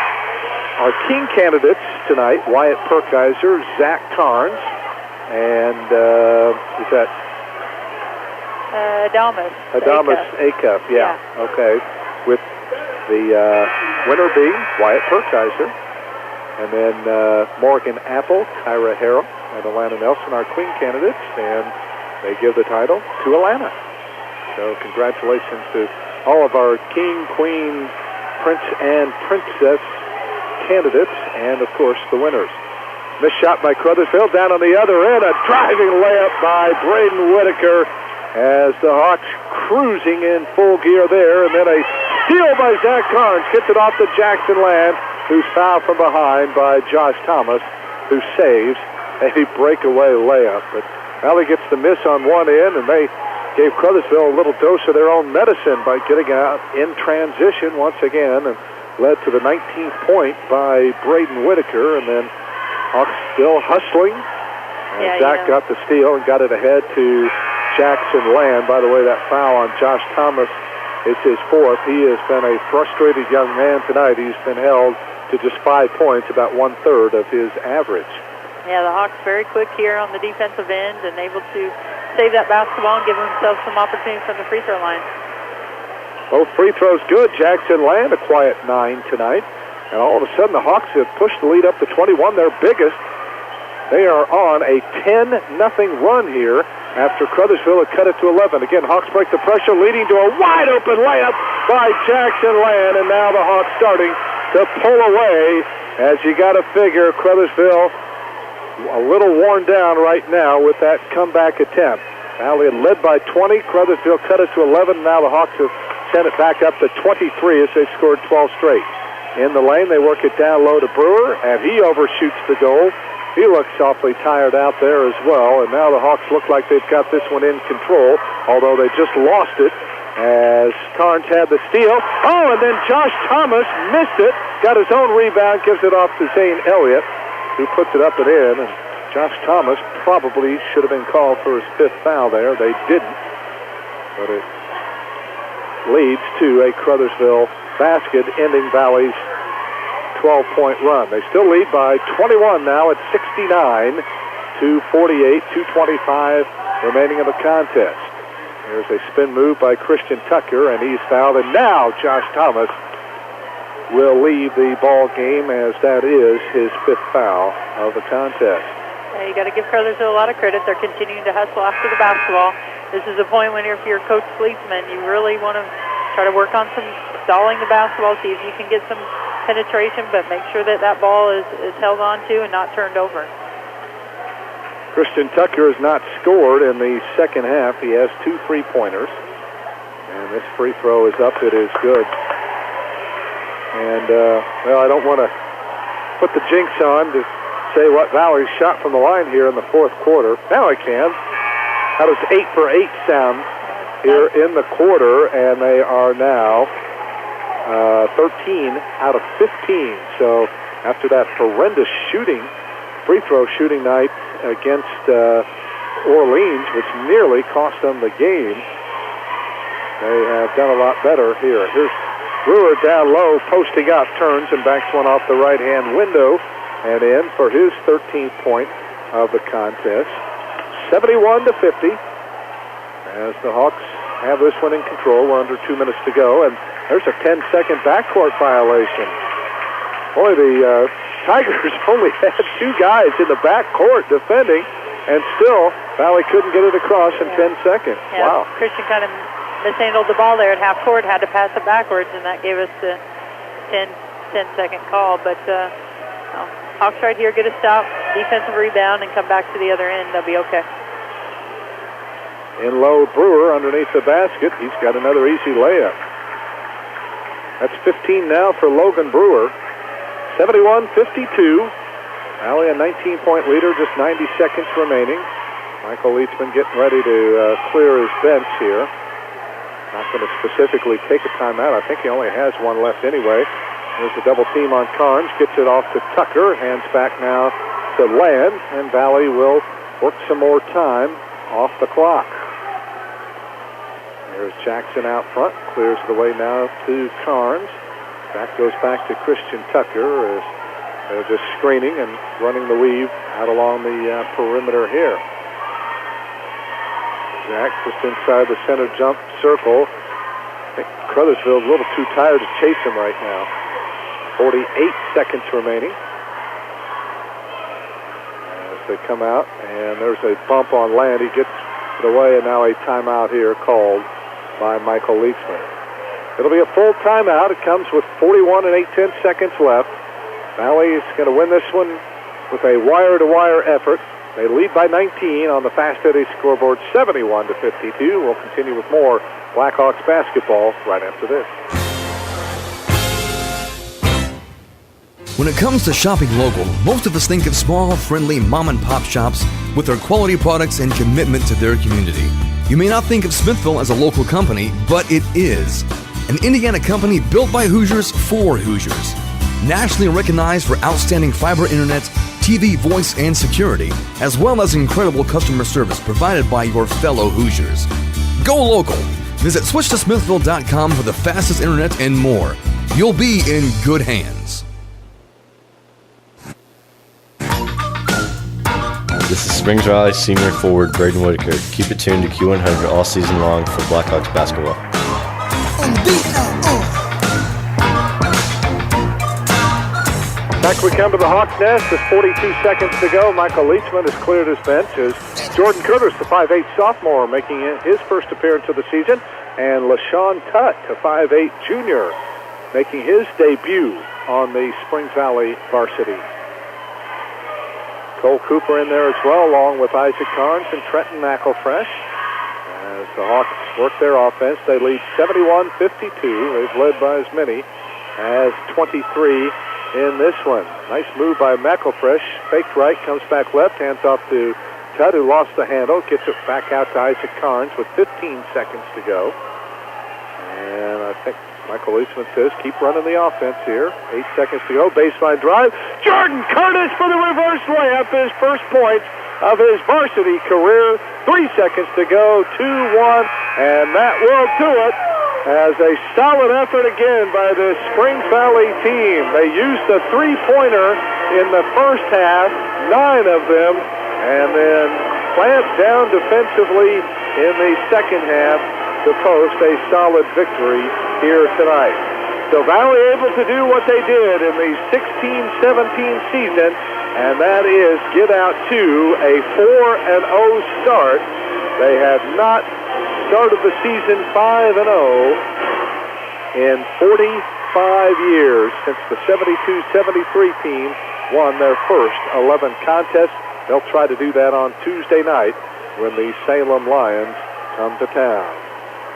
Our King candidates tonight: Wyatt Perkiser, Zach Carnes, and is that Adamus Acuff? Yeah. Okay. With the winner being Wyatt Perkiser, and then Morgan Apple, Kyra Harrell, and Alana Nelson, our Queen candidates, and they give the title to Alana. So congratulations to all of our King, Queen, Prince, and Princess candidates, and of course the winners. Missed shot by Crothersville, down on the other end, a driving layup by Braden Whitaker as the Hawks cruising in full gear there, and then a steal by Zach Carnes, gets it off to Jackson Land, who's fouled from behind by Josh Thomas, who saves a breakaway layup. But Valley gets the miss on one end, and they gave Crothersville a little dose of their own medicine by getting out in transition once again, and led to the 19th point by Braden Whitaker, and then Hawks still hustling. And Zach got the steal and got it ahead to Jackson Land. By the way, that foul on Josh Thomas, it's his fourth. He has been a frustrated young man tonight. He's been held to just 5 points, about 1/3 of his average. Yeah, the Hawks very quick here on the defensive end and able to save that basketball and give themselves some opportunity from the free throw line. Both free throws good. Jackson Land a quiet 9 tonight. And all of a sudden the Hawks have pushed the lead up to 21, their biggest. They are on a 10-0 run here after Crothersville had cut it to 11. Again, Hawks break the pressure, leading to a wide-open layup by Jackson Land. And now the Hawks starting to pull away, as you got to figure Crothersville a little worn down right now with that comeback attempt. Valley had led by 20. Crothersville cut it to 11. Now the Hawks have sent it back up to 23 as they've scored 12 straight. In the lane, they work it down low to Brewer, and he overshoots the goal. He looks awfully tired out there as well, and now the Hawks look like they've got this one in control, although they just lost it as Carnes had the steal. Oh, and then Josh Thomas missed it, got his own rebound, gives it off to Zane Elliott, who puts it up and in. And Josh Thomas probably should have been called for his 5th foul there. They didn't, but it leads to a Crothersville basket, ending Valley's 12-point run. They still lead by 21 now at 69 to 48, 2:25 remaining in the contest. There's a spin move by Christian Tucker, and he's fouled. And now Josh Thomas will leave the ball game, as that is his 5th foul of the contest. You got to give Crothersville a lot of credit. They're continuing to hustle after the basketball. This is a point when if you're Coach Fleetsman, you really want to try to work on some stalling the basketball, see if you can get some penetration, but make sure that that ball is held on to and not turned over. Christian Tucker has not scored in the second half. He has 2 3-pointers. And this free throw is up. It is good. And, well, I don't want to put the jinx on to say what Valley shot from the line here in the 4th quarter. Now I can. How does 8 for 8 sound here in the quarter? And they are now 13 out of 15. So after that horrendous free throw shooting night against Orleans, which nearly cost them the game, they have done a lot better here. Here's Brewer down low, posting up, turns and banks one off the right-hand window and in for his 13th point of the contest. 71 to 50 as the Hawks have this one in control. We're under 2 minutes to go, and there's a 10-second backcourt violation. Boy, the Tigers only had 2 guys in the backcourt defending, and still Valley couldn't get it across in 10 seconds. Yeah, wow. Christian kind of mishandled the ball there at half court, had to pass it backwards, and that gave us the 10-second call. But Hawks right here, get a stop, defensive rebound, and come back to the other end. They'll be okay. In low, Brewer underneath the basket. He's got another easy layup. That's 15 now for Logan Brewer. 71-52. Valley a 19-point leader, just 90 seconds remaining. Michael Leachman getting ready to clear his bench here. Not going to specifically take a timeout. I think he only has one left anyway. There's a double team on Carnes. Gets it off to Tucker. Hands back now to Land. And Valley will work some more time off the clock. There's Jackson out front. Clears the way now to Carnes. That goes back to Christian Tucker as they're just screening and running the weave out along the perimeter here. Jack just inside the center jump circle. I think Crothersville's a little too tired to chase him right now. 48 seconds remaining as they come out, and there's a bump on Land. He gets it away, and now a timeout here called by Michael Leachman. It'll be a full timeout. It comes with 41 and 8/10 seconds left. Valley is going to win this one with a wire-to-wire effort. They lead by 19 on the Fast Eddie scoreboard, 71-52. We'll continue with more Blackhawks basketball right after this. When it comes to shopping local, most of us think of small, friendly mom-and-pop shops with their quality products and commitment to their community. You may not think of Smithville as a local company, but it is. An Indiana company built by Hoosiers for Hoosiers. Nationally recognized for outstanding fiber internet, TV, voice, and security, as well as incredible customer service provided by your fellow Hoosiers. Go local. Visit switchtosmithville.com for the fastest internet and more. You'll be in good hands. This is Springs Valley senior forward Braden Whitaker. Keep it tuned to Q100 all season long for Blackhawks basketball. Back we come to the Hawks' nest with 42 seconds to go. Michael Leachman has cleared his bench as Jordan Curtis, the 5'8 sophomore, making his first appearance of the season, and LaShawn Tutt, a 5'8 junior, making his debut on the Springs Valley varsity. Cole Cooper in there as well, along with Isaac Carnes and Trenton McElfresh. As the Hawks work their offense, they lead 71-52. They've led by as many as 23 in this one. Nice move by McElfresh. Faked right, comes back left, hands off to Tutt, who lost the handle, gets it back out to Isaac Carnes with 15 seconds to go. And I think Michael Eastman says, keep running the offense here. 8 seconds to go. Baseline drive. Jordan Curtis for the reverse layup, his first point of his varsity career. 3 seconds to go. 2-1, and that will do it. As a solid effort again by the Springs Valley team. They used the three-pointer in the first half, 9 of them, and then clamped down defensively in the second half to post a solid victory here tonight. So Valley able to do what they did in the 16-17 season, and that is get out to a 4-0 start. They have not started the season 5-0 in 45 years since the 72-73 team won their first 11 contests. They'll try to do that on Tuesday night when the Salem Lions come to town.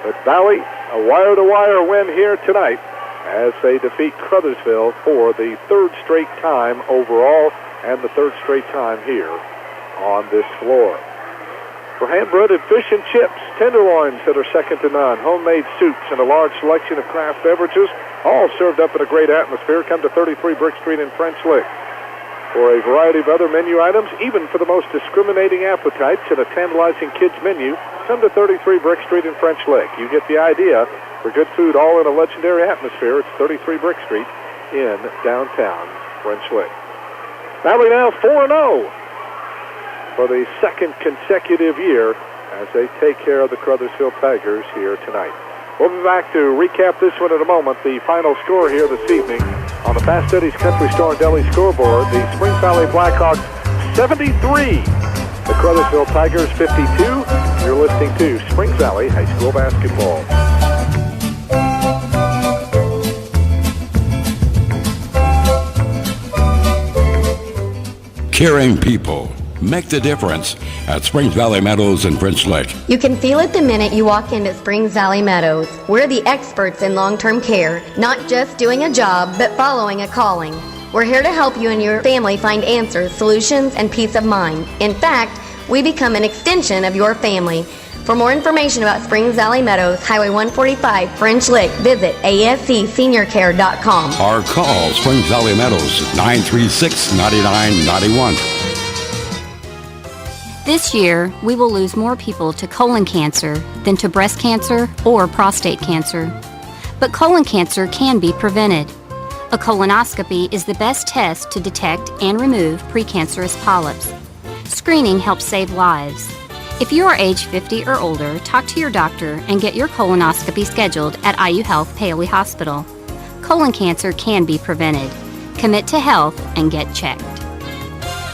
But Valley, a wire-to-wire win here tonight as they defeat Crothersville for the third straight time overall and the third straight time here on this floor. For hand-breaded fish and chips, tenderloins that are second to none, homemade soups, and a large selection of craft beverages, all served up in a great atmosphere, come to 33 Brick Street in French Lick. For a variety of other menu items, even for the most discriminating appetites and a tantalizing kids menu, come to 33 Brick Street in French Lick. You get the idea. For good food, all in a legendary atmosphere, it's 33 Brick Street in downtown French Lick. Valley now 4-0. For the second consecutive year as they take care of the Crothersville Tigers here tonight. We'll be back to recap this one in a moment. The final score here this evening on the Fast Eddie's Country Store and Deli scoreboard. The Springs Valley Blackhawks 73. The Crothersville Tigers 52. You're listening to Springs Valley High School Basketball. Caring people make the difference at Springs Valley Meadows and French Lick. You can feel it the minute you walk into Springs Valley Meadows. We're the experts in long-term care, not just doing a job, but following a calling. We're here to help you and your family find answers, solutions, and peace of mind. In fact, we become an extension of your family. For more information about Springs Valley Meadows, Highway 145, French Lick, visit ascseniorcare.com. Or call Springs Valley Meadows 936-9991. This year, we will lose more people to colon cancer than to breast cancer or prostate cancer. But colon cancer can be prevented. A colonoscopy is the best test to detect and remove precancerous polyps. Screening helps save lives. If you are age 50 or older, talk to your doctor and get your colonoscopy scheduled at IU Health Paoli Hospital. Colon cancer can be prevented. Commit to health and get checked.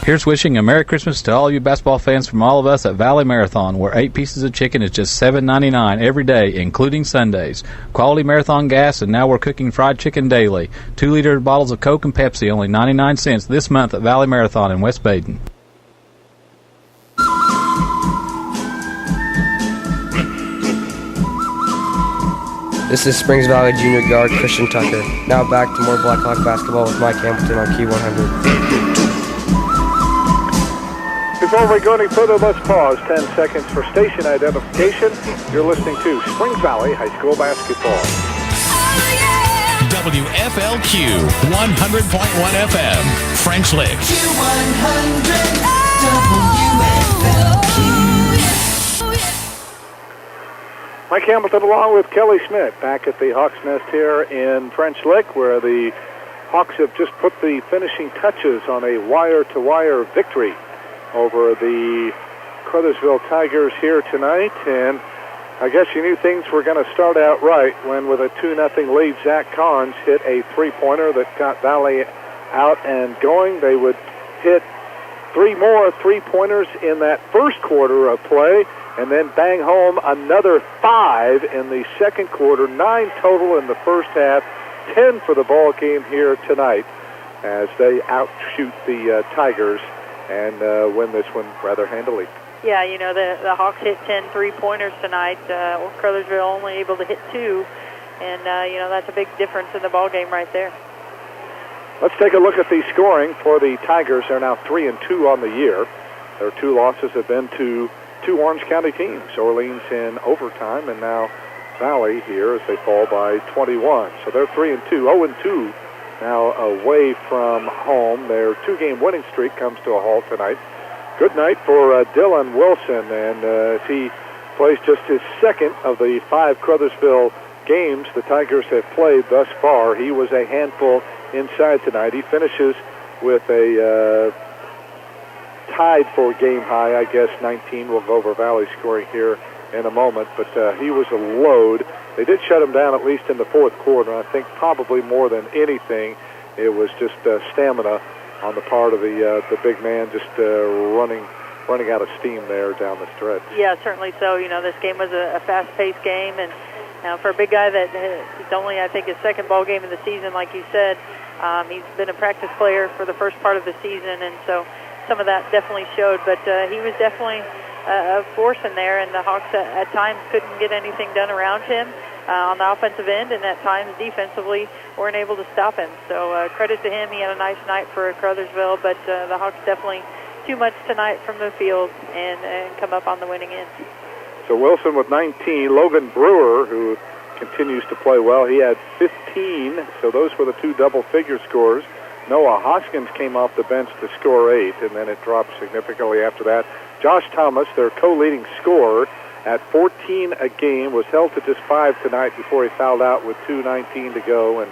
Here's wishing a Merry Christmas to all you basketball fans from all of us at Valley Marathon, where 8 pieces of chicken is just $7.99 every day, including Sundays. Quality Marathon gas, and now we're cooking fried chicken daily. 2-liter bottles of Coke and Pepsi, only 99 cents this month at Valley Marathon in West Baden. This is Springs Valley Junior Guard Christian Tucker. Now back to more Blackhawk basketball with Mike Hamilton on Q100. Before we go any further, let's pause 10 seconds for station identification. You're listening to Springs Valley High School Basketball. WFLQ 100.1 FM, French Lick. Q100 WFLQ. Mike Hamilton along with Kelly Schmidt back at the Hawks Nest here in French Lick, where the Hawks have just put the finishing touches on a wire-to-wire victory over the Crothersville Tigers here tonight. And I guess you knew things were going to start out right when, with a 2-0 lead, Zach Collins hit a three-pointer that got Valley out and going. They would hit 3 more three-pointers in that first quarter of play and then bang home another 5 in the second quarter, 9 total in the first half, 10 for the ball game here tonight as they outshoot the Tigers and win this one rather handily. Yeah, you know, the Hawks hit 10 three-pointers tonight. Crothersville only able to hit 2, and, you know, that's a big difference in the ball game right there. Let's take a look at the scoring for the Tigers. They're now 3-2 on the year. Their 2 losses have been to 2 Orange County teams, Orleans in overtime, and now Valley here as they fall by 21. So they're 3-2, 0-2 now away from home. Their 2-game winning streak comes to a halt tonight. Good night for Dylan Wilson, and as he plays just his second of the 5 Crothersville games the Tigers have played thus far. He was a handful inside tonight. He finishes with a tied for game high, I guess, 19. We'll go over Valley scoring here in a moment, but he was a load. They did shut him down at least in the fourth quarter. I think probably more than anything, it was just stamina on the part of the big man, just running out of steam there down the stretch. Yeah, certainly so. You know, this game was a fast-paced game, and for a big guy that it's only, I think, his second ball game of the season, like you said, he's been a practice player for the first part of the season, and so some of that definitely showed. But he was definitely a force in there, and the Hawks at times couldn't get anything done around him on the offensive end, and at times defensively weren't able to stop him. So credit to him. He had a nice night for Crothersville, but the Hawks definitely too much tonight from the field and come up on the winning end. So Wilson with 19. Logan Brewer, who continues to play well, he had 15. So those were the 2 double-figure scores. Noah Hoskins came off the bench to score 8, and then it dropped significantly after that. Josh Thomas, their co-leading scorer, at 14 a game, was held to just 5 tonight before he fouled out with 2:19 to go. And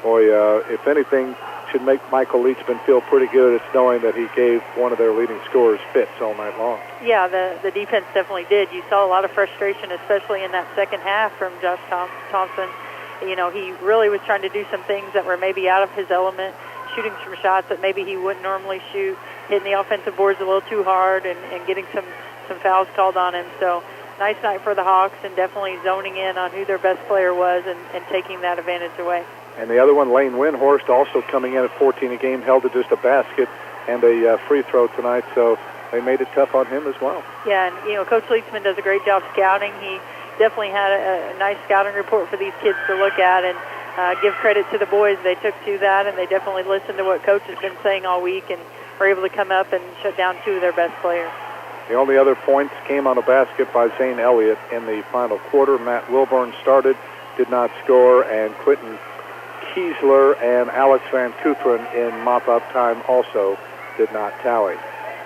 boy, if anything should make Michael Leachman feel pretty good, it's knowing that he gave one of their leading scorers fits all night long. Yeah, the defense definitely did. You saw a lot of frustration, especially in that second half from Josh Thompson. You know, he really was trying to do some things that were maybe out of his element, shooting some shots that maybe he wouldn't normally shoot, hitting the offensive boards a little too hard, and getting some fouls called on him. So nice night for the Hawks, and definitely zoning in on who their best player was and taking that advantage away. And the other one, Lane Windhorst, also coming in at 14 a game, held to just a basket and a free throw tonight, so they made it tough on him as well. Yeah, and, you know, Coach Leachman does a great job scouting. He definitely had a nice scouting report for these kids to look at, and give credit to the boys. They took to that, and they definitely listened to what Coach has been saying all week and were able to come up and shut down 2 of their best players. The only other points came on a basket by Zane Elliott in the final quarter. Matt Wilburn started, did not score, and Quentin Kiesler and Alex Van Kuthren in mop-up time also did not tally.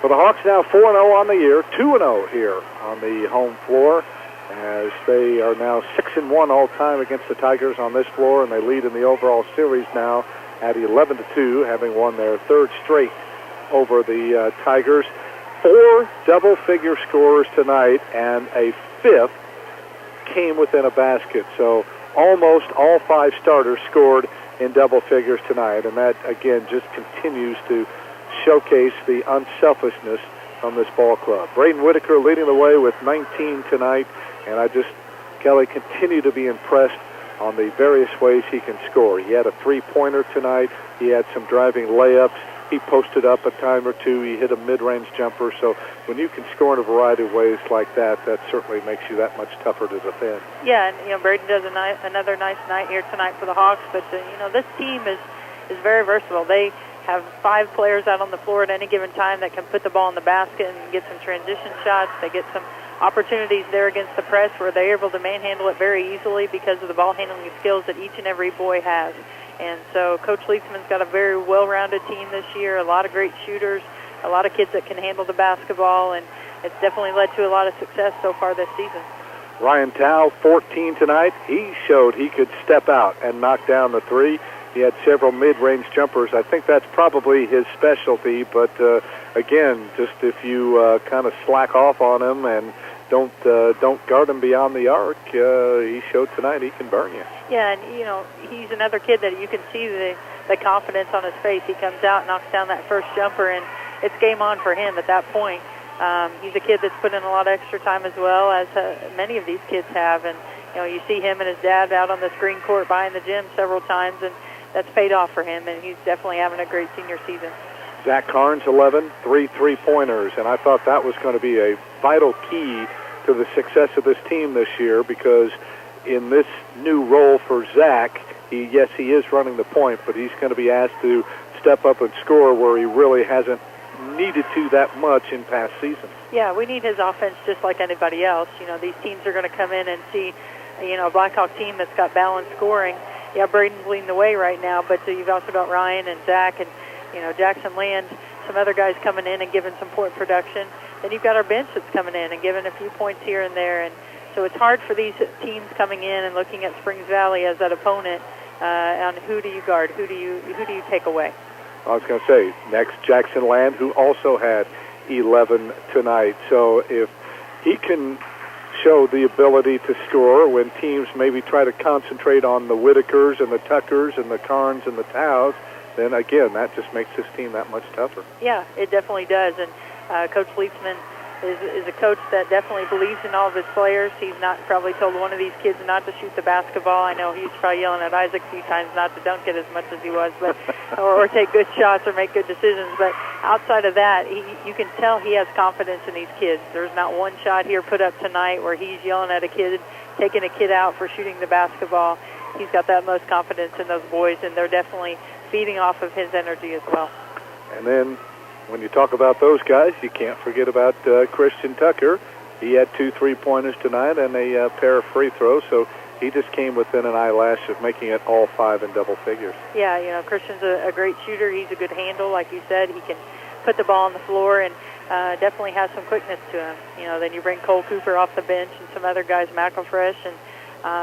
For the Hawks now 4-0 on the year, 2-0 here on the home floor, as they are now 6-1 all-time against the Tigers on this floor, and they lead in the overall series now at 11-2, having won their 3rd straight over the Tigers. 4 double-figure scorers tonight, and a 5th came within a basket. So almost all 5 starters scored in double figures tonight, and that, again, just continues to showcase the unselfishness from this ball club. Braden Whitaker leading the way with 19 tonight, and Kelly, continue to be impressed on the various ways he can score. He had a 3-pointer tonight. He had some driving layups. He posted up a time or 2. He hit a mid-range jumper. So when you can score in a variety of ways like that, that certainly makes you that much tougher to defend. Yeah, and, you know, Braden does another nice night here tonight for the Hawks. But, you know, this team is very versatile. They have 5 players out on the floor at any given time that can put the ball in the basket and get some transition shots. They get some opportunities there against the press where they're able to manhandle it very easily because of the ball handling skills that each and every boy has. And so Coach Leedsman's got a very well-rounded team this year, a lot of great shooters, a lot of kids that can handle the basketball, and it's definitely led to a lot of success so far this season. Ryan Tao, 14 tonight. He showed he could step out and knock down the three. He had several mid-range jumpers. I think that's probably his specialty, but again, just if you kind of slack off on him and don't guard him beyond the arc, he showed tonight he can burn you. Yeah, and he's another kid that you can see the confidence on his face. He comes out, knocks down that first jumper, and it's game on for him at that point. He's a kid that's put in a lot of extra time as well, as many of these kids have, and you see him and his dad out on the screen court behind the gym several times, and that's paid off for him, and he's definitely having a great senior season. Zach Carnes, 11, 3 3-pointers, and I thought that was going to be a vital key to the success of this team this year, because in this new role for Zach, he is running the point, but he's going to be asked to step up and score where he really hasn't needed to that much in past seasons. Yeah, we need his offense just like anybody else. These teams are going to come in and see, a Blackhawk team that's got balanced scoring. Yeah, Braden's leading the way right now, but you've also got Ryan and Zach and, Jackson Land, some other guys coming in and giving some point production. Then you've got our bench that's coming in and giving a few points here and there. And so it's hard for these teams coming in and looking at Springs Valley as that opponent on who do you guard, who do you take away. I was going to say, next, Jackson Land, who also had 11 tonight. So if he can show the ability to score when teams maybe try to concentrate on the Whitakers and the Tuckers and the Carnes and the Taos, then again, that just makes this team that much tougher. Yeah, it definitely does. And Coach Leedsman is a coach that definitely believes in all of his players. He's not probably told one of these kids not to shoot the basketball. I know he's probably yelling at Isaac a few times not to dunk it as much as he was, but or take good shots or make good decisions. But outside of that, you can tell he has confidence in these kids. There's not one shot here put up tonight where he's yelling at a kid, taking a kid out for shooting the basketball. He's got that most confidence in those boys, and they're definitely feeding off of his energy as well. And then when you talk about those guys, you can't forget about Christian Tucker. He had 2 3-pointers tonight and a pair of free throws, so he just came within an eyelash of making it all 5 in double figures. Yeah, Christian's a great shooter. He's a good handle, like you said. He can put the ball on the floor and definitely has some quickness to him. Then you bring Cole Cooper off the bench and some other guys, McElfresh, and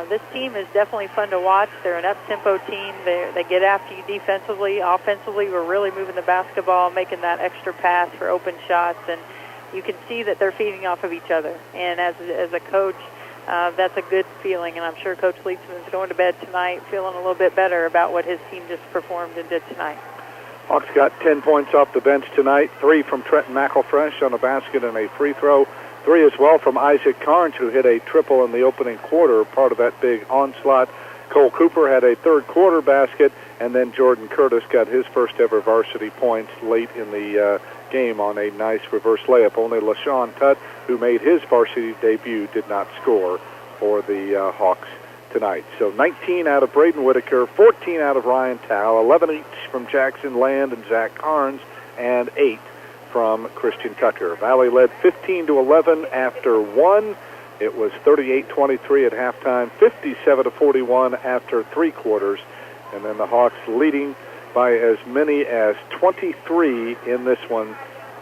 this team is definitely fun to watch. They're an up-tempo team. They get after you defensively. Offensively, we're really moving the basketball, making that extra pass for open shots, and you can see that they're feeding off of each other. And as a coach, that's a good feeling, and I'm sure Coach Leedsman's going to bed tonight feeling a little bit better about what his team just performed and did tonight. Hawks got 10 points off the bench tonight, 3 from Trenton McElfresh on a basket and a free throw. 3 as well from Isaac Carnes, who hit a triple in the opening quarter, part of that big onslaught. Cole Cooper had a third-quarter basket, and then Jordan Curtis got his first-ever varsity points late in the game on a nice reverse layup. Only LaShawn Tutt, who made his varsity debut, did not score for the Hawks tonight. So 19 out of Braden Whitaker, 14 out of Ryan Tao, 11 each from Jackson Land and Zach Carnes, and 8 from Christian Tucker. Valley led 15-11 after 1. It was 38-23 at halftime, 57-41 after 3 quarters, and then the Hawks leading by as many as 23 in this one.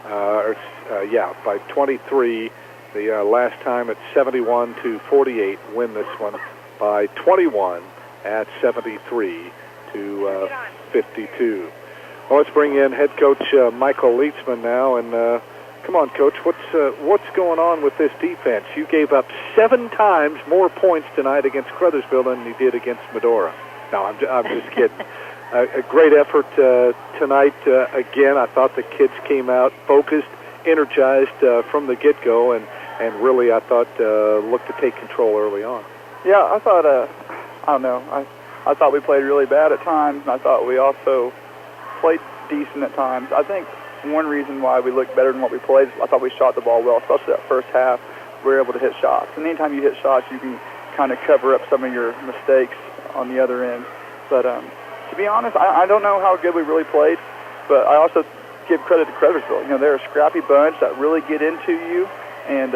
By 23. The last time at 71-48, win this one by 21 at 73-52. Well, let's bring in head coach Michael Leedsman now, and come on, Coach, what's going on with this defense? You gave up 7 times more points tonight against Crothersville than you did against Medora. No, I'm just kidding. A great effort tonight. Again, I thought the kids came out focused, energized from the get-go, and really, I thought looked to take control early on. Yeah, I thought, I thought we played really bad at times, and I thought we also played decent at times. I think one reason why we looked better than what we played, I thought we shot the ball well, especially that first half. We were able to hit shots. And anytime you hit shots, you can kind of cover up some of your mistakes on the other end. But to be honest, I don't know how good we really played, but I also give credit to Crothersville. They're a scrappy bunch that really get into you, and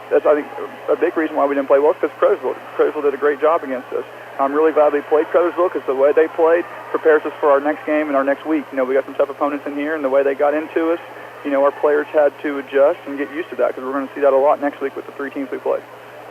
that's, I think, a big reason why we didn't play well, because Crothersville did a great job against us. I'm really glad we played Crothersville because the way they played prepares us for our next game and our next week. You know, we got some tough opponents in here, and the way they got into us, you know, our players had to adjust and get used to that because we're going to see that a lot next week with the 3 teams we play.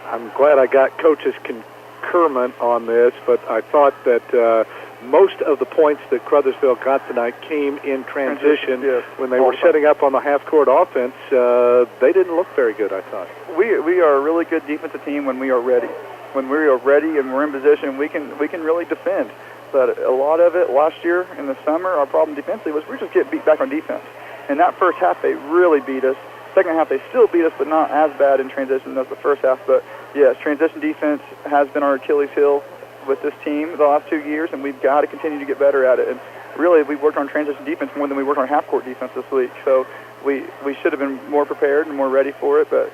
I'm glad I got Coach's concurrent on this, but I thought that most of the points that Crothersville got tonight came in transition. Yes, when they were setting up on the half-court offense. They didn't look very good, I thought. We are a really good defensive team when we are ready. When we are ready and we're in position, we can really defend. But a lot of it last year in the summer, our problem defensively was we just get beat back on defense. In that first half, they really beat us. Second half, they still beat us, but not as bad in transition as the first half. But yes, transition defense has been our Achilles heel with this team the last 2 years, and we've got to continue to get better at it. And really, we worked on transition defense more than we worked on half-court defense this week. So we should have been more prepared and more ready for it. But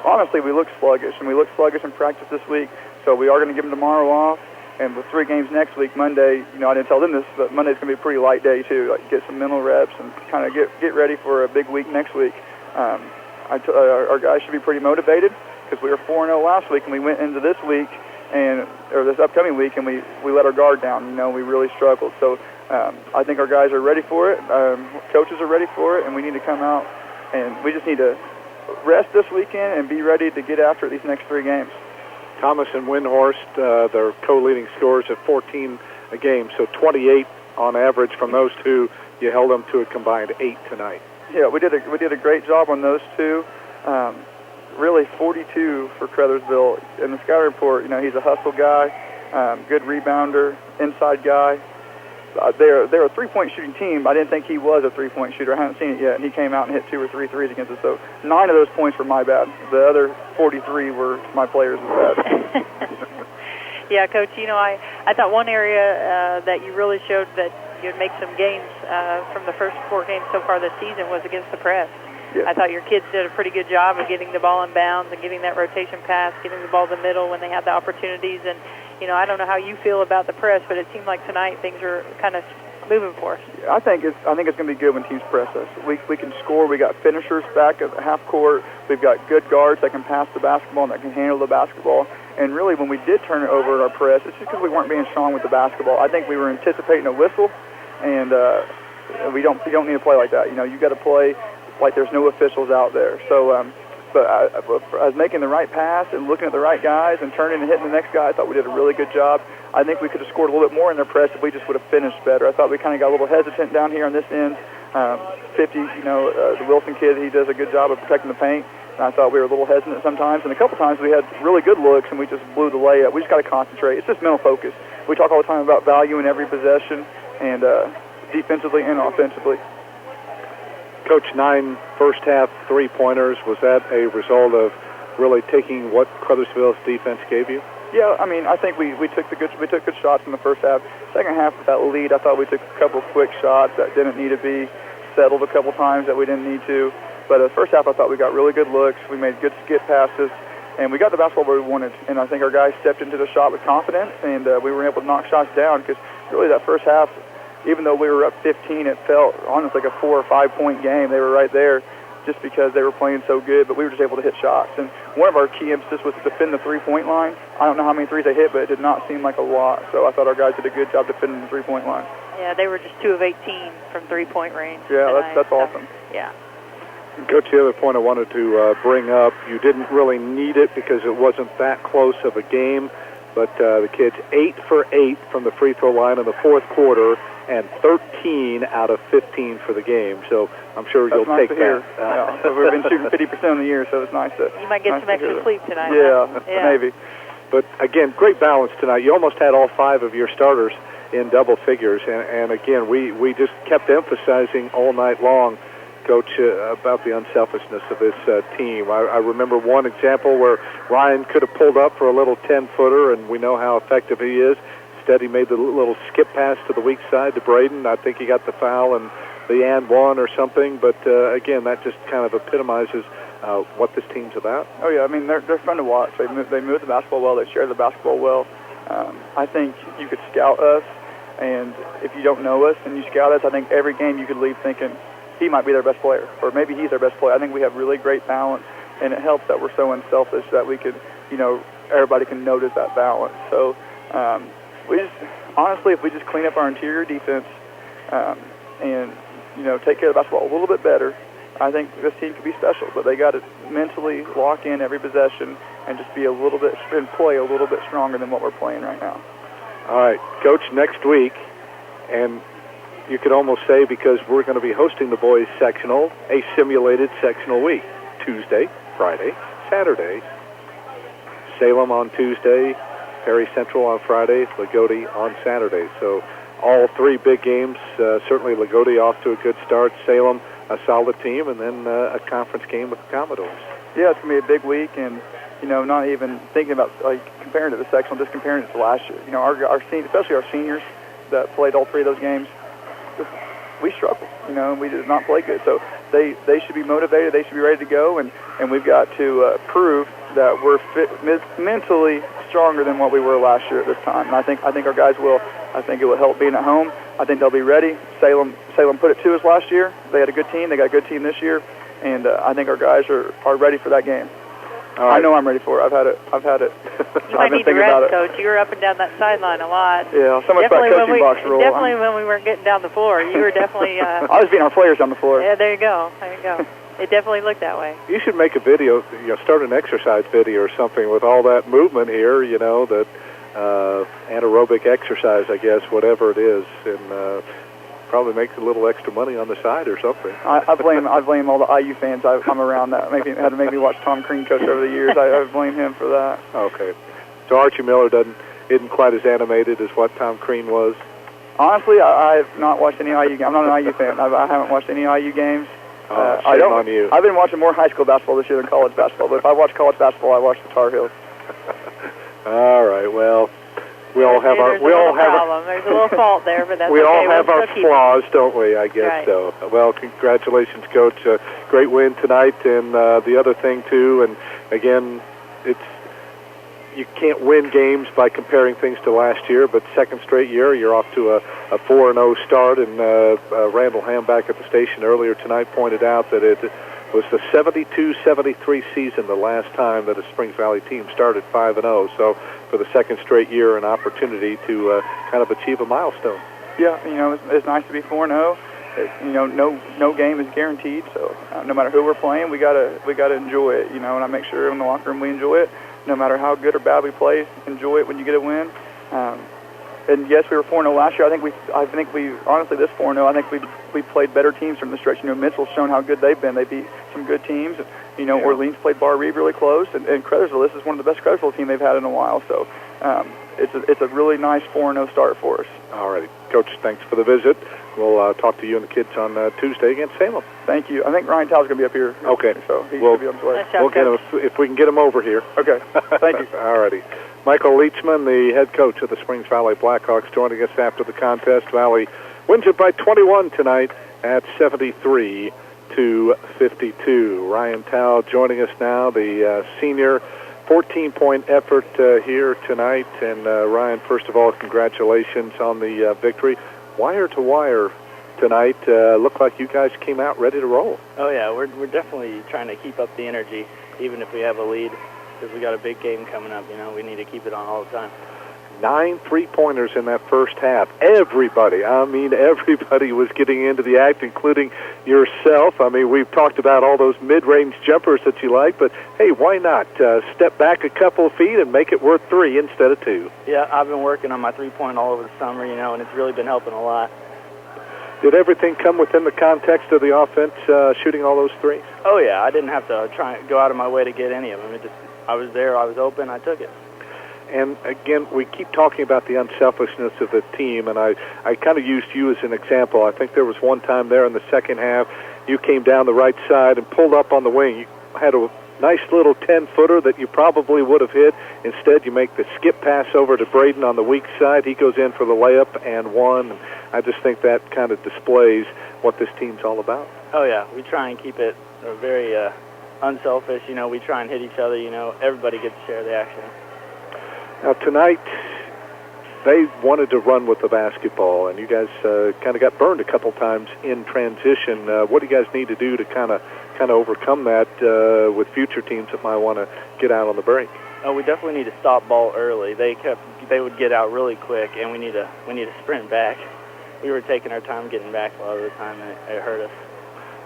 honestly, we look sluggish, and we look sluggish in practice this week. So we are going to give them tomorrow off. And with 3 games next week, Monday, you know, I didn't tell them this, but Monday's going to be a pretty light day, too. Like, get some mental reps and kind of get ready for a big week next week. Our guys should be pretty motivated because we were 4-0 last week, and we went into this week, or this upcoming week, and we let our guard down. You know, we really struggled. So I think our guys are ready for it. Coaches are ready for it, and we need to come out, and we just need to rest this weekend and be ready to get after these next 3 games. Thomas and Windhorst, they're co-leading scorers at 14 a game, so 28 on average from those two. You held them to a combined 8 tonight. Yeah, we did a great job on those two. Really 42 for Crothersville. In the scouting report, you know, he's a hustle guy, good rebounder, inside guy. They're a 3-point shooting team. I didn't think he was a 3-point shooter. I haven't seen it yet, and he came out and hit 2 or 3 threes against us. So 9 of those points were my bad. The other 43 were my players' bad. Yeah, Coach, you know, I thought one area that you really showed that you'd make some gains from the first 4 games so far this season was against the press. Yes. I thought your kids did a pretty good job of getting the ball in bounds and getting that rotation pass, getting the ball in the middle when they had the opportunities. And, you know, I don't know how you feel about the press, but it seemed like tonight things are kind of moving for us. Yeah, I think it's going to be good when teams press us. We can score. We got finishers back at the half court. We've got good guards that can pass the basketball and that can handle the basketball. And really, when we did turn it over in our press, it's just because we weren't being strong with the basketball. I think we were anticipating a whistle, and we don't need to play like that. You know, you got to play like there's no officials out there. So, but I was making the right pass and looking at the right guys and turning and hitting the next guy. I thought we did a really good job. I think we could have scored a little bit more in their press if we just would have finished better. I thought we kind of got a little hesitant down here on this end. 50, you know, the Wilson kid, he does a good job of protecting the paint. And I thought we were a little hesitant sometimes. And a couple times we had really good looks and we just blew the layup. We just got to concentrate. It's just mental focus. We talk all the time about value in every possession and defensively and offensively. Coach, 9 first-half three-pointers. Was that a result of really taking what Crothersville's defense gave you? Yeah, I mean, I think we took good shots in the first half. Second half with that lead, I thought we took a couple quick shots that didn't need to be settled a couple times that we didn't need to. But the first half, I thought we got really good looks. We made good skip passes, and we got the basketball where we wanted. And I think our guys stepped into the shot with confidence, and we were able to knock shots down because really that first half, even though we were up 15, it felt honestly like a 4 or 5 point game. They were right there just because they were playing so good, but we were just able to hit shots. And one of our key emphasis was to defend the 3-point line. I don't know how many threes they hit, but it did not seem like a lot. So I thought our guys did a good job defending the 3-point line. Yeah, they were just 2 of 18 from 3-point range. Yeah, that's awesome. Yeah. Coach, the other point I wanted to bring up, you didn't really need it because it wasn't that close of a game, but the kids 8 for 8 from the free throw line in the fourth quarter and 13 out of 15 for the game. So I'm sure you'll nice take that. Yeah. We've been shooting 50% of the year, so it's nice to. You might get some extra sleep tonight. Yeah, maybe. But again, great balance tonight. You almost had all 5 of your starters in double figures, and again, we just kept emphasizing all night long, Coach, about the unselfishness of this team. I remember one example where Ryan could have pulled up for a little 10-footer, and we know how effective he is. Instead, he made the little skip pass to the weak side to Braden. I think he got the foul and the and one or something. But again, that just kind of epitomizes what this team's about. Oh yeah, I mean they're fun to watch. They move the basketball well. They share the basketball well. I think you could scout us, and if you don't know us and you scout us, I think every game you could leave thinking he might be their best player, or maybe he's their best player. I think we have really great balance, and it helps that we're so unselfish that we could, you know, everybody can notice that balance. So We just, honestly, if we just clean up our interior defense and, take care of the basketball a little bit better, I think this team could be special. But they got to mentally lock in every possession and just be play a little bit stronger than what we're playing right now. All right, Coach, next week, and you could almost say, because we're going to be hosting the boys sectional, a simulated sectional week. Tuesday, Friday, Saturday, Salem on Tuesday, Perry Central on Friday, Lagodi on Saturday. So all three big games, certainly Lagodi off to a good start, Salem a solid team, and then a conference game with the Commodores. Yeah, it's going to be a big week, and, not even thinking about comparing to the sectional, just comparing it to last year. Our especially our seniors that played all three of those games, we struggled, and we did not play good. So they should be motivated, they should be ready to go, and we've got to prove that we're mentally stronger than what we were last year at this time. And I think our guys will. I think it will help being at home. I think they'll be ready. Salem put it to us last year. They had a good team. They got a good team this year, and I think our guys are ready for that game. Right. I know I'm ready for it. I've had it. You might need to rest, Coach. You were up and down that sideline a lot. Yeah, so much about coaching box rule. Definitely when we weren't getting down the floor, you were definitely. I was beating our players on the floor. Yeah, there you go. It definitely looked that way. You should make a video, start an exercise video or something with all that movement here, that anaerobic exercise, I guess, whatever it is, and probably make a little extra money on the side or something. I blame all the IU fans I'm around that had to make me watch Tom Crean coach over the years. I blame him for that. Okay. So Archie Miller isn't quite as animated as what Tom Crean was? Honestly, I have not watched any IU games. I'm not an IU fan. I haven't watched any IU games. Shame on you. I've been watching more high school basketball this year than college basketball, but if I watch college basketball, I watch the Tar Heels. All right, well, there's a little fault there, but that's we okay. all have our flaws, don't we? I guess right. so. Well, congratulations, Coach. Great win tonight, and the other thing too. And again, you can't win games by comparing things to last year, but second straight year, you're off to a 4-0 start. And Randall Ham back at the station earlier tonight pointed out that it was the 72-73 season the last time that a Springs Valley team started 5-0. So for the second straight year, an opportunity to kind of achieve a milestone. Yeah, it's nice to be 4-0. No game is guaranteed. So no matter who we're playing, we gotta enjoy it. And I make sure in the locker room we enjoy it. No matter how good or bad we play, enjoy it when you get a win. And yes, we were 4-0 last year. I think we honestly this 4-0. I think we played better teams from the stretch. Mitchell's shown how good they've been. They beat some good teams. Orleans played Bar Reeve really close, and Crothersville. This is one of the best Crothersville team they've had in a while. So it's a really nice 4-0 start for us. All right, Coach. Thanks for the visit. We'll talk to you and the kids on Tuesday against Salem. Thank you. I think Ryan Tow's going to be up here. Okay. So he's going to be on his way. We'll get him if we can get him over here. Okay. Thank you. All righty. Michael Leachman, the head coach of the Springs Valley Blackhawks, joining us after the contest. Valley wins it by 21 tonight at 73-52. Ryan Tao joining us now, the senior. 14-point effort here tonight. And Ryan, first of all, congratulations on the victory. Wire to wire tonight. Looked like you guys came out ready to roll. Oh yeah, we're definitely trying to keep up the energy, even if we have a lead, because we got a big game coming up. We need to keep it on all the time. 9 3-pointers in that first half. Everybody was getting into the act, including yourself. We've talked about all those mid-range jumpers that you like, but hey, why not step back a couple of feet and make it worth 3 instead of 2? Yeah, I've been working on my 3-point all over the summer, and it's really been helping a lot. Did everything come within the context of the offense, shooting all those 3s? Oh yeah, I didn't have to try and go out of my way to get any of them. I was there, I was open, I took it. And again, we keep talking about the unselfishness of the team, and I kind of used you as an example. I think there was one time there in the second half, you came down the right side and pulled up on the wing. You had a nice little 10-footer that you probably would have hit. Instead, you make the skip pass over to Braden on the weak side. He goes in for the layup and one. I just think that kind of displays what this team's all about. Oh, yeah. We try and keep it very unselfish. We try and hit each other. Everybody gets to share the action. Now, tonight, they wanted to run with the basketball, and you guys kind of got burned a couple times in transition. What do you guys need to do to kind of overcome that with future teams that might want to get out on the break? Oh, we definitely need to stop ball early. They would get out really quick, and we need to sprint back. We were taking our time getting back a lot of the time, and it hurt us.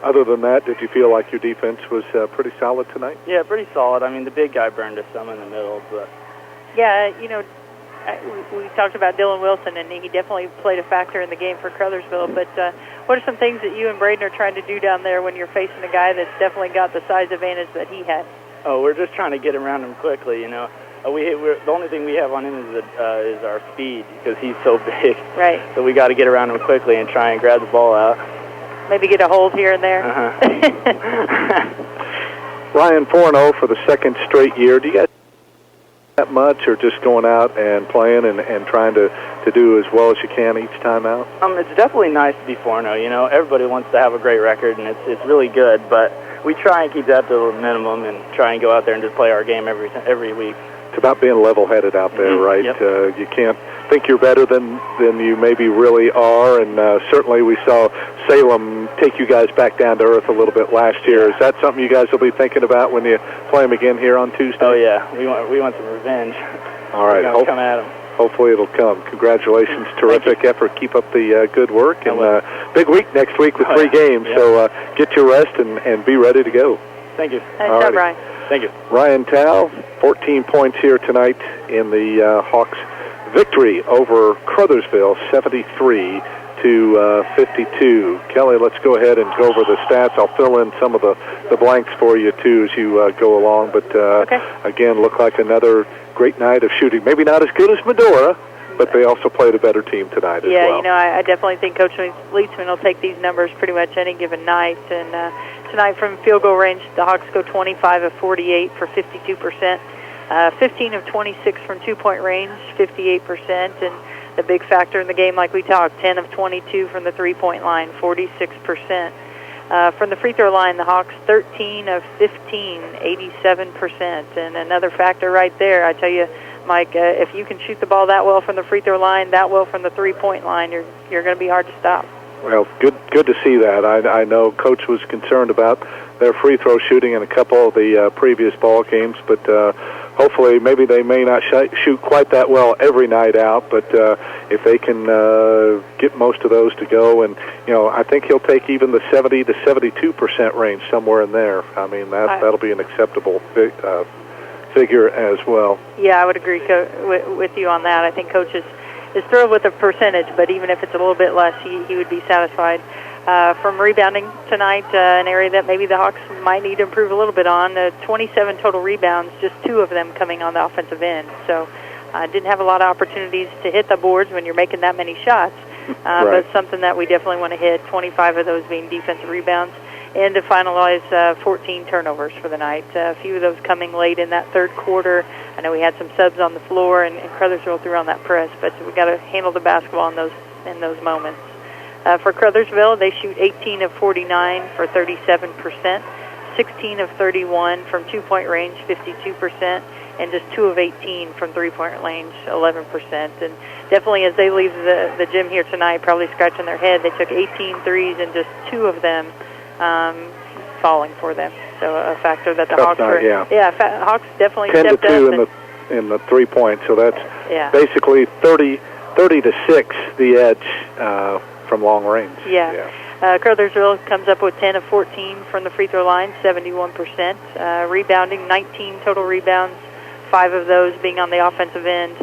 Other than that, did you feel like your defense was pretty solid tonight? Yeah, pretty solid. I mean, the big guy burned us some in the middle, but Yeah, we talked about Dylan Wilson, and he definitely played a factor in the game for Crothersville. But what are some things that you and Braden are trying to do down there when you're facing a guy that's definitely got the size advantage that he had? Oh, we're just trying to get around him quickly. The only thing we have on him is our speed because he's so big. Right. So we got to get around him quickly and try and grab the ball out. Maybe get a hold here and there. Ryan, 4-0 for the second straight year. Do you guys that much, or just going out and playing and trying to do as well as you can each time out? It's definitely nice to be 4-0. Everybody wants to have a great record, and it's really good. But we try and keep that to the minimum and try and go out there and just play our game every week. It's about being level-headed out there, right? Yep. You can't think you're better than you maybe really are, and certainly we saw Salem take you guys back down to earth a little bit last year. Is that something you guys will be thinking about when you play them again here on Tuesday? Oh, yeah. We want some revenge. All right. Come at them. Hopefully it'll come. Congratulations. Terrific effort. Keep up the good work. And big week next week with 3 games, so get your rest and be ready to go. Thank you. Nice job, Ryan. Thank you. Ryan Tao, 14 points here tonight in the Hawks' victory over Crothersville, 73-52. Kelly, let's go ahead and go over the stats. I'll fill in some of the blanks for you, too, as you go along. But, again, looked like another great night of shooting. Maybe not as good as Medora, but they also played a better team tonight as well. Yeah, I definitely think Coach Leitsman will take these numbers pretty much any given night. And tonight from field goal range, the Hawks go 25 of 48 for 52%. 15 of 26 from two-point range, 58%. And the big factor in the game, like we talked, 10 of 22 from the three-point line, 46%. From the free throw line, the Hawks 13 of 15, 87%. And another factor right there, I tell you, Mike, if you can shoot the ball that well from the free throw line, that well from the three-point line, you're going to be hard to stop. Well, good to see that. I know Coach was concerned about their free throw shooting in a couple of the previous ball games, but hopefully maybe they may not shoot quite that well every night out, but if they can get most of those to go, and I think he'll take even the 70 to 72% range somewhere in there. I mean, that'll be an acceptable figure as well. Yeah, I would agree with you on that. I think Coach is thrilled with the percentage, but even if it's a little bit less, he would be satisfied. From rebounding tonight, an area that maybe the Hawks might need to improve a little bit on, 27 total rebounds, just 2 of them coming on the offensive end. So didn't have a lot of opportunities to hit the boards when you're making that many shots, but something that we definitely want to hit, 25 of those being defensive rebounds, and to finalize 14 turnovers for the night. A few of those coming late in that third quarter. I know we had some subs on the floor, and Crothersville threw on that press, but we got to handle the basketball in those moments. For Crothersville, they shoot 18 of 49 for 37%, 16 of 31 from two-point range, 52%, and just 2 of 18 from three-point range, 11%. And definitely as they leave the gym here tonight, probably scratching their head, they took 18 threes and just 2 of them falling for them. So a factor that the Hawks were... Hawks definitely 10 stepped to 2 up. in the 3-point, so that's basically 30 to 6 the edge from long range. Crothersville comes up with 10 of 14 from the free throw line, 71%. Rebounding, 19 total rebounds, 5 of those being on the offensive end,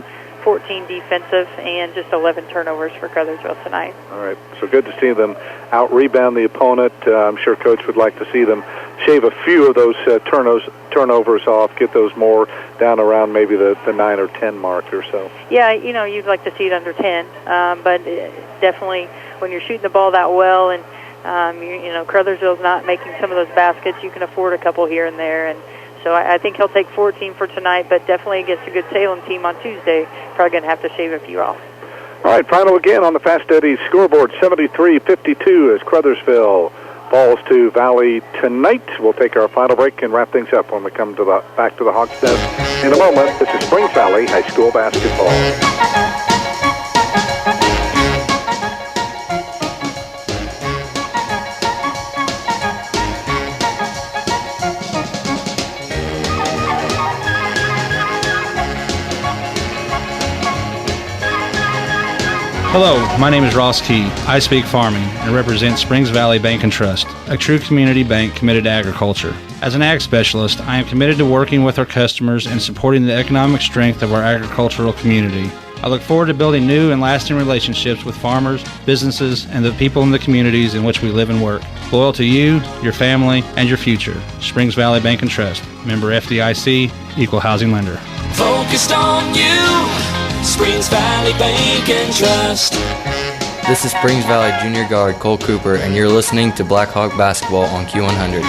14 defensive, and just 11 turnovers for Crothersville tonight. All right, so good to see them out-rebound the opponent. I'm sure Coach would like to see them shave a few of those turnovers off, get those more down around maybe the 9 or 10 mark or so. Yeah, you'd like to see it under 10, but definitely when you're shooting the ball that well and, Crothersville's not making some of those baskets, you can afford a couple here and there, and so I think he'll take 14 for tonight, but definitely against a good Salem team on Tuesday, probably going to have to shave a few off. All right, final again on the Fast Eddie scoreboard, 73-52 as Crothersville falls to Valley tonight. We'll take our final break and wrap things up when we come back to the Hawks desk in a moment. This is Springs Valley High School basketball. Hello, my name is Ross Key. I speak farming and represent Springs Valley Bank and Trust, a true community bank committed to agriculture. As an ag specialist, I am committed to working with our customers and supporting the economic strength of our agricultural community. I look forward to building new and lasting relationships with farmers, businesses, and the people in the communities in which we live and work. Loyal to you, your family, and your future. Springs Valley Bank and Trust. Member FDIC, Equal Housing Lender. Focused on you, Springs Valley Bank and Trust. This is Springs Valley Junior Guard Cole Cooper, and you're listening to Blackhawk Basketball on Q100.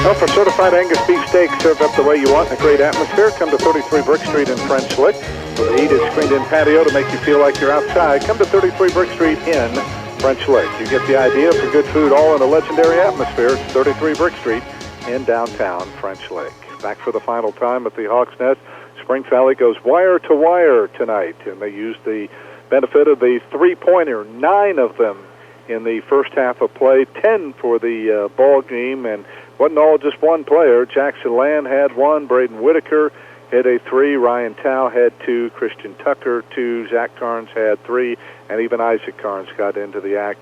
Well, for certified Angus beef steak served up the way you want in a great atmosphere, come to 33 Brick Street in French Lick. With a heated, screened-in patio to make you feel like you're outside, come to 33 Brick Street in French Lick. You get the idea for good food all in a legendary atmosphere. It's 33 Brick Street in downtown French Lick. Back for the final time at the Hawks Nest. Springs Valley goes wire to wire tonight, and they use the benefit of the three-pointer, 9 of them in the first half of play, 10 for the ball game, and wasn't all just one player. Jackson Land had 1, Braden Whitaker hit a 3, Ryan Tao had 2, Christian Tucker 2, Zach Carnes had 3, and even Isaac Carnes got into the act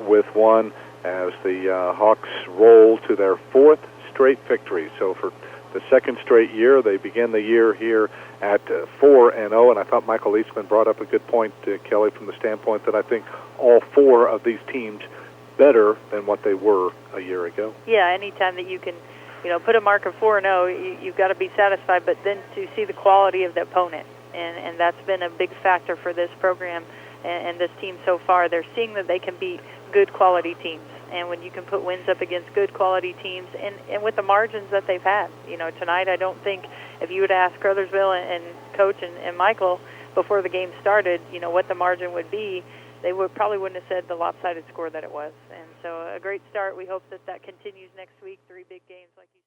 with 1 as the Hawks roll to their 4th straight victory. So for the second straight year, they begin the year here at 4-0, and I thought Michael Eastman brought up a good point, Kelly, from the standpoint that I think all 4 of these teams better than what they were a year ago. Yeah, anytime that you can, put a mark of 4-0, you've got to be satisfied, but then to see the quality of the opponent, and that's been a big factor for this program and this team so far. They're seeing that they can beat good quality teams, and when you can put wins up against good quality teams and with the margins that they've had. Tonight I don't think if you would ask Crothersville and Coach and Michael before the game started, what the margin would be, they probably wouldn't have said the lopsided score that it was. And so a great start. We hope that continues next week. 3 big games like you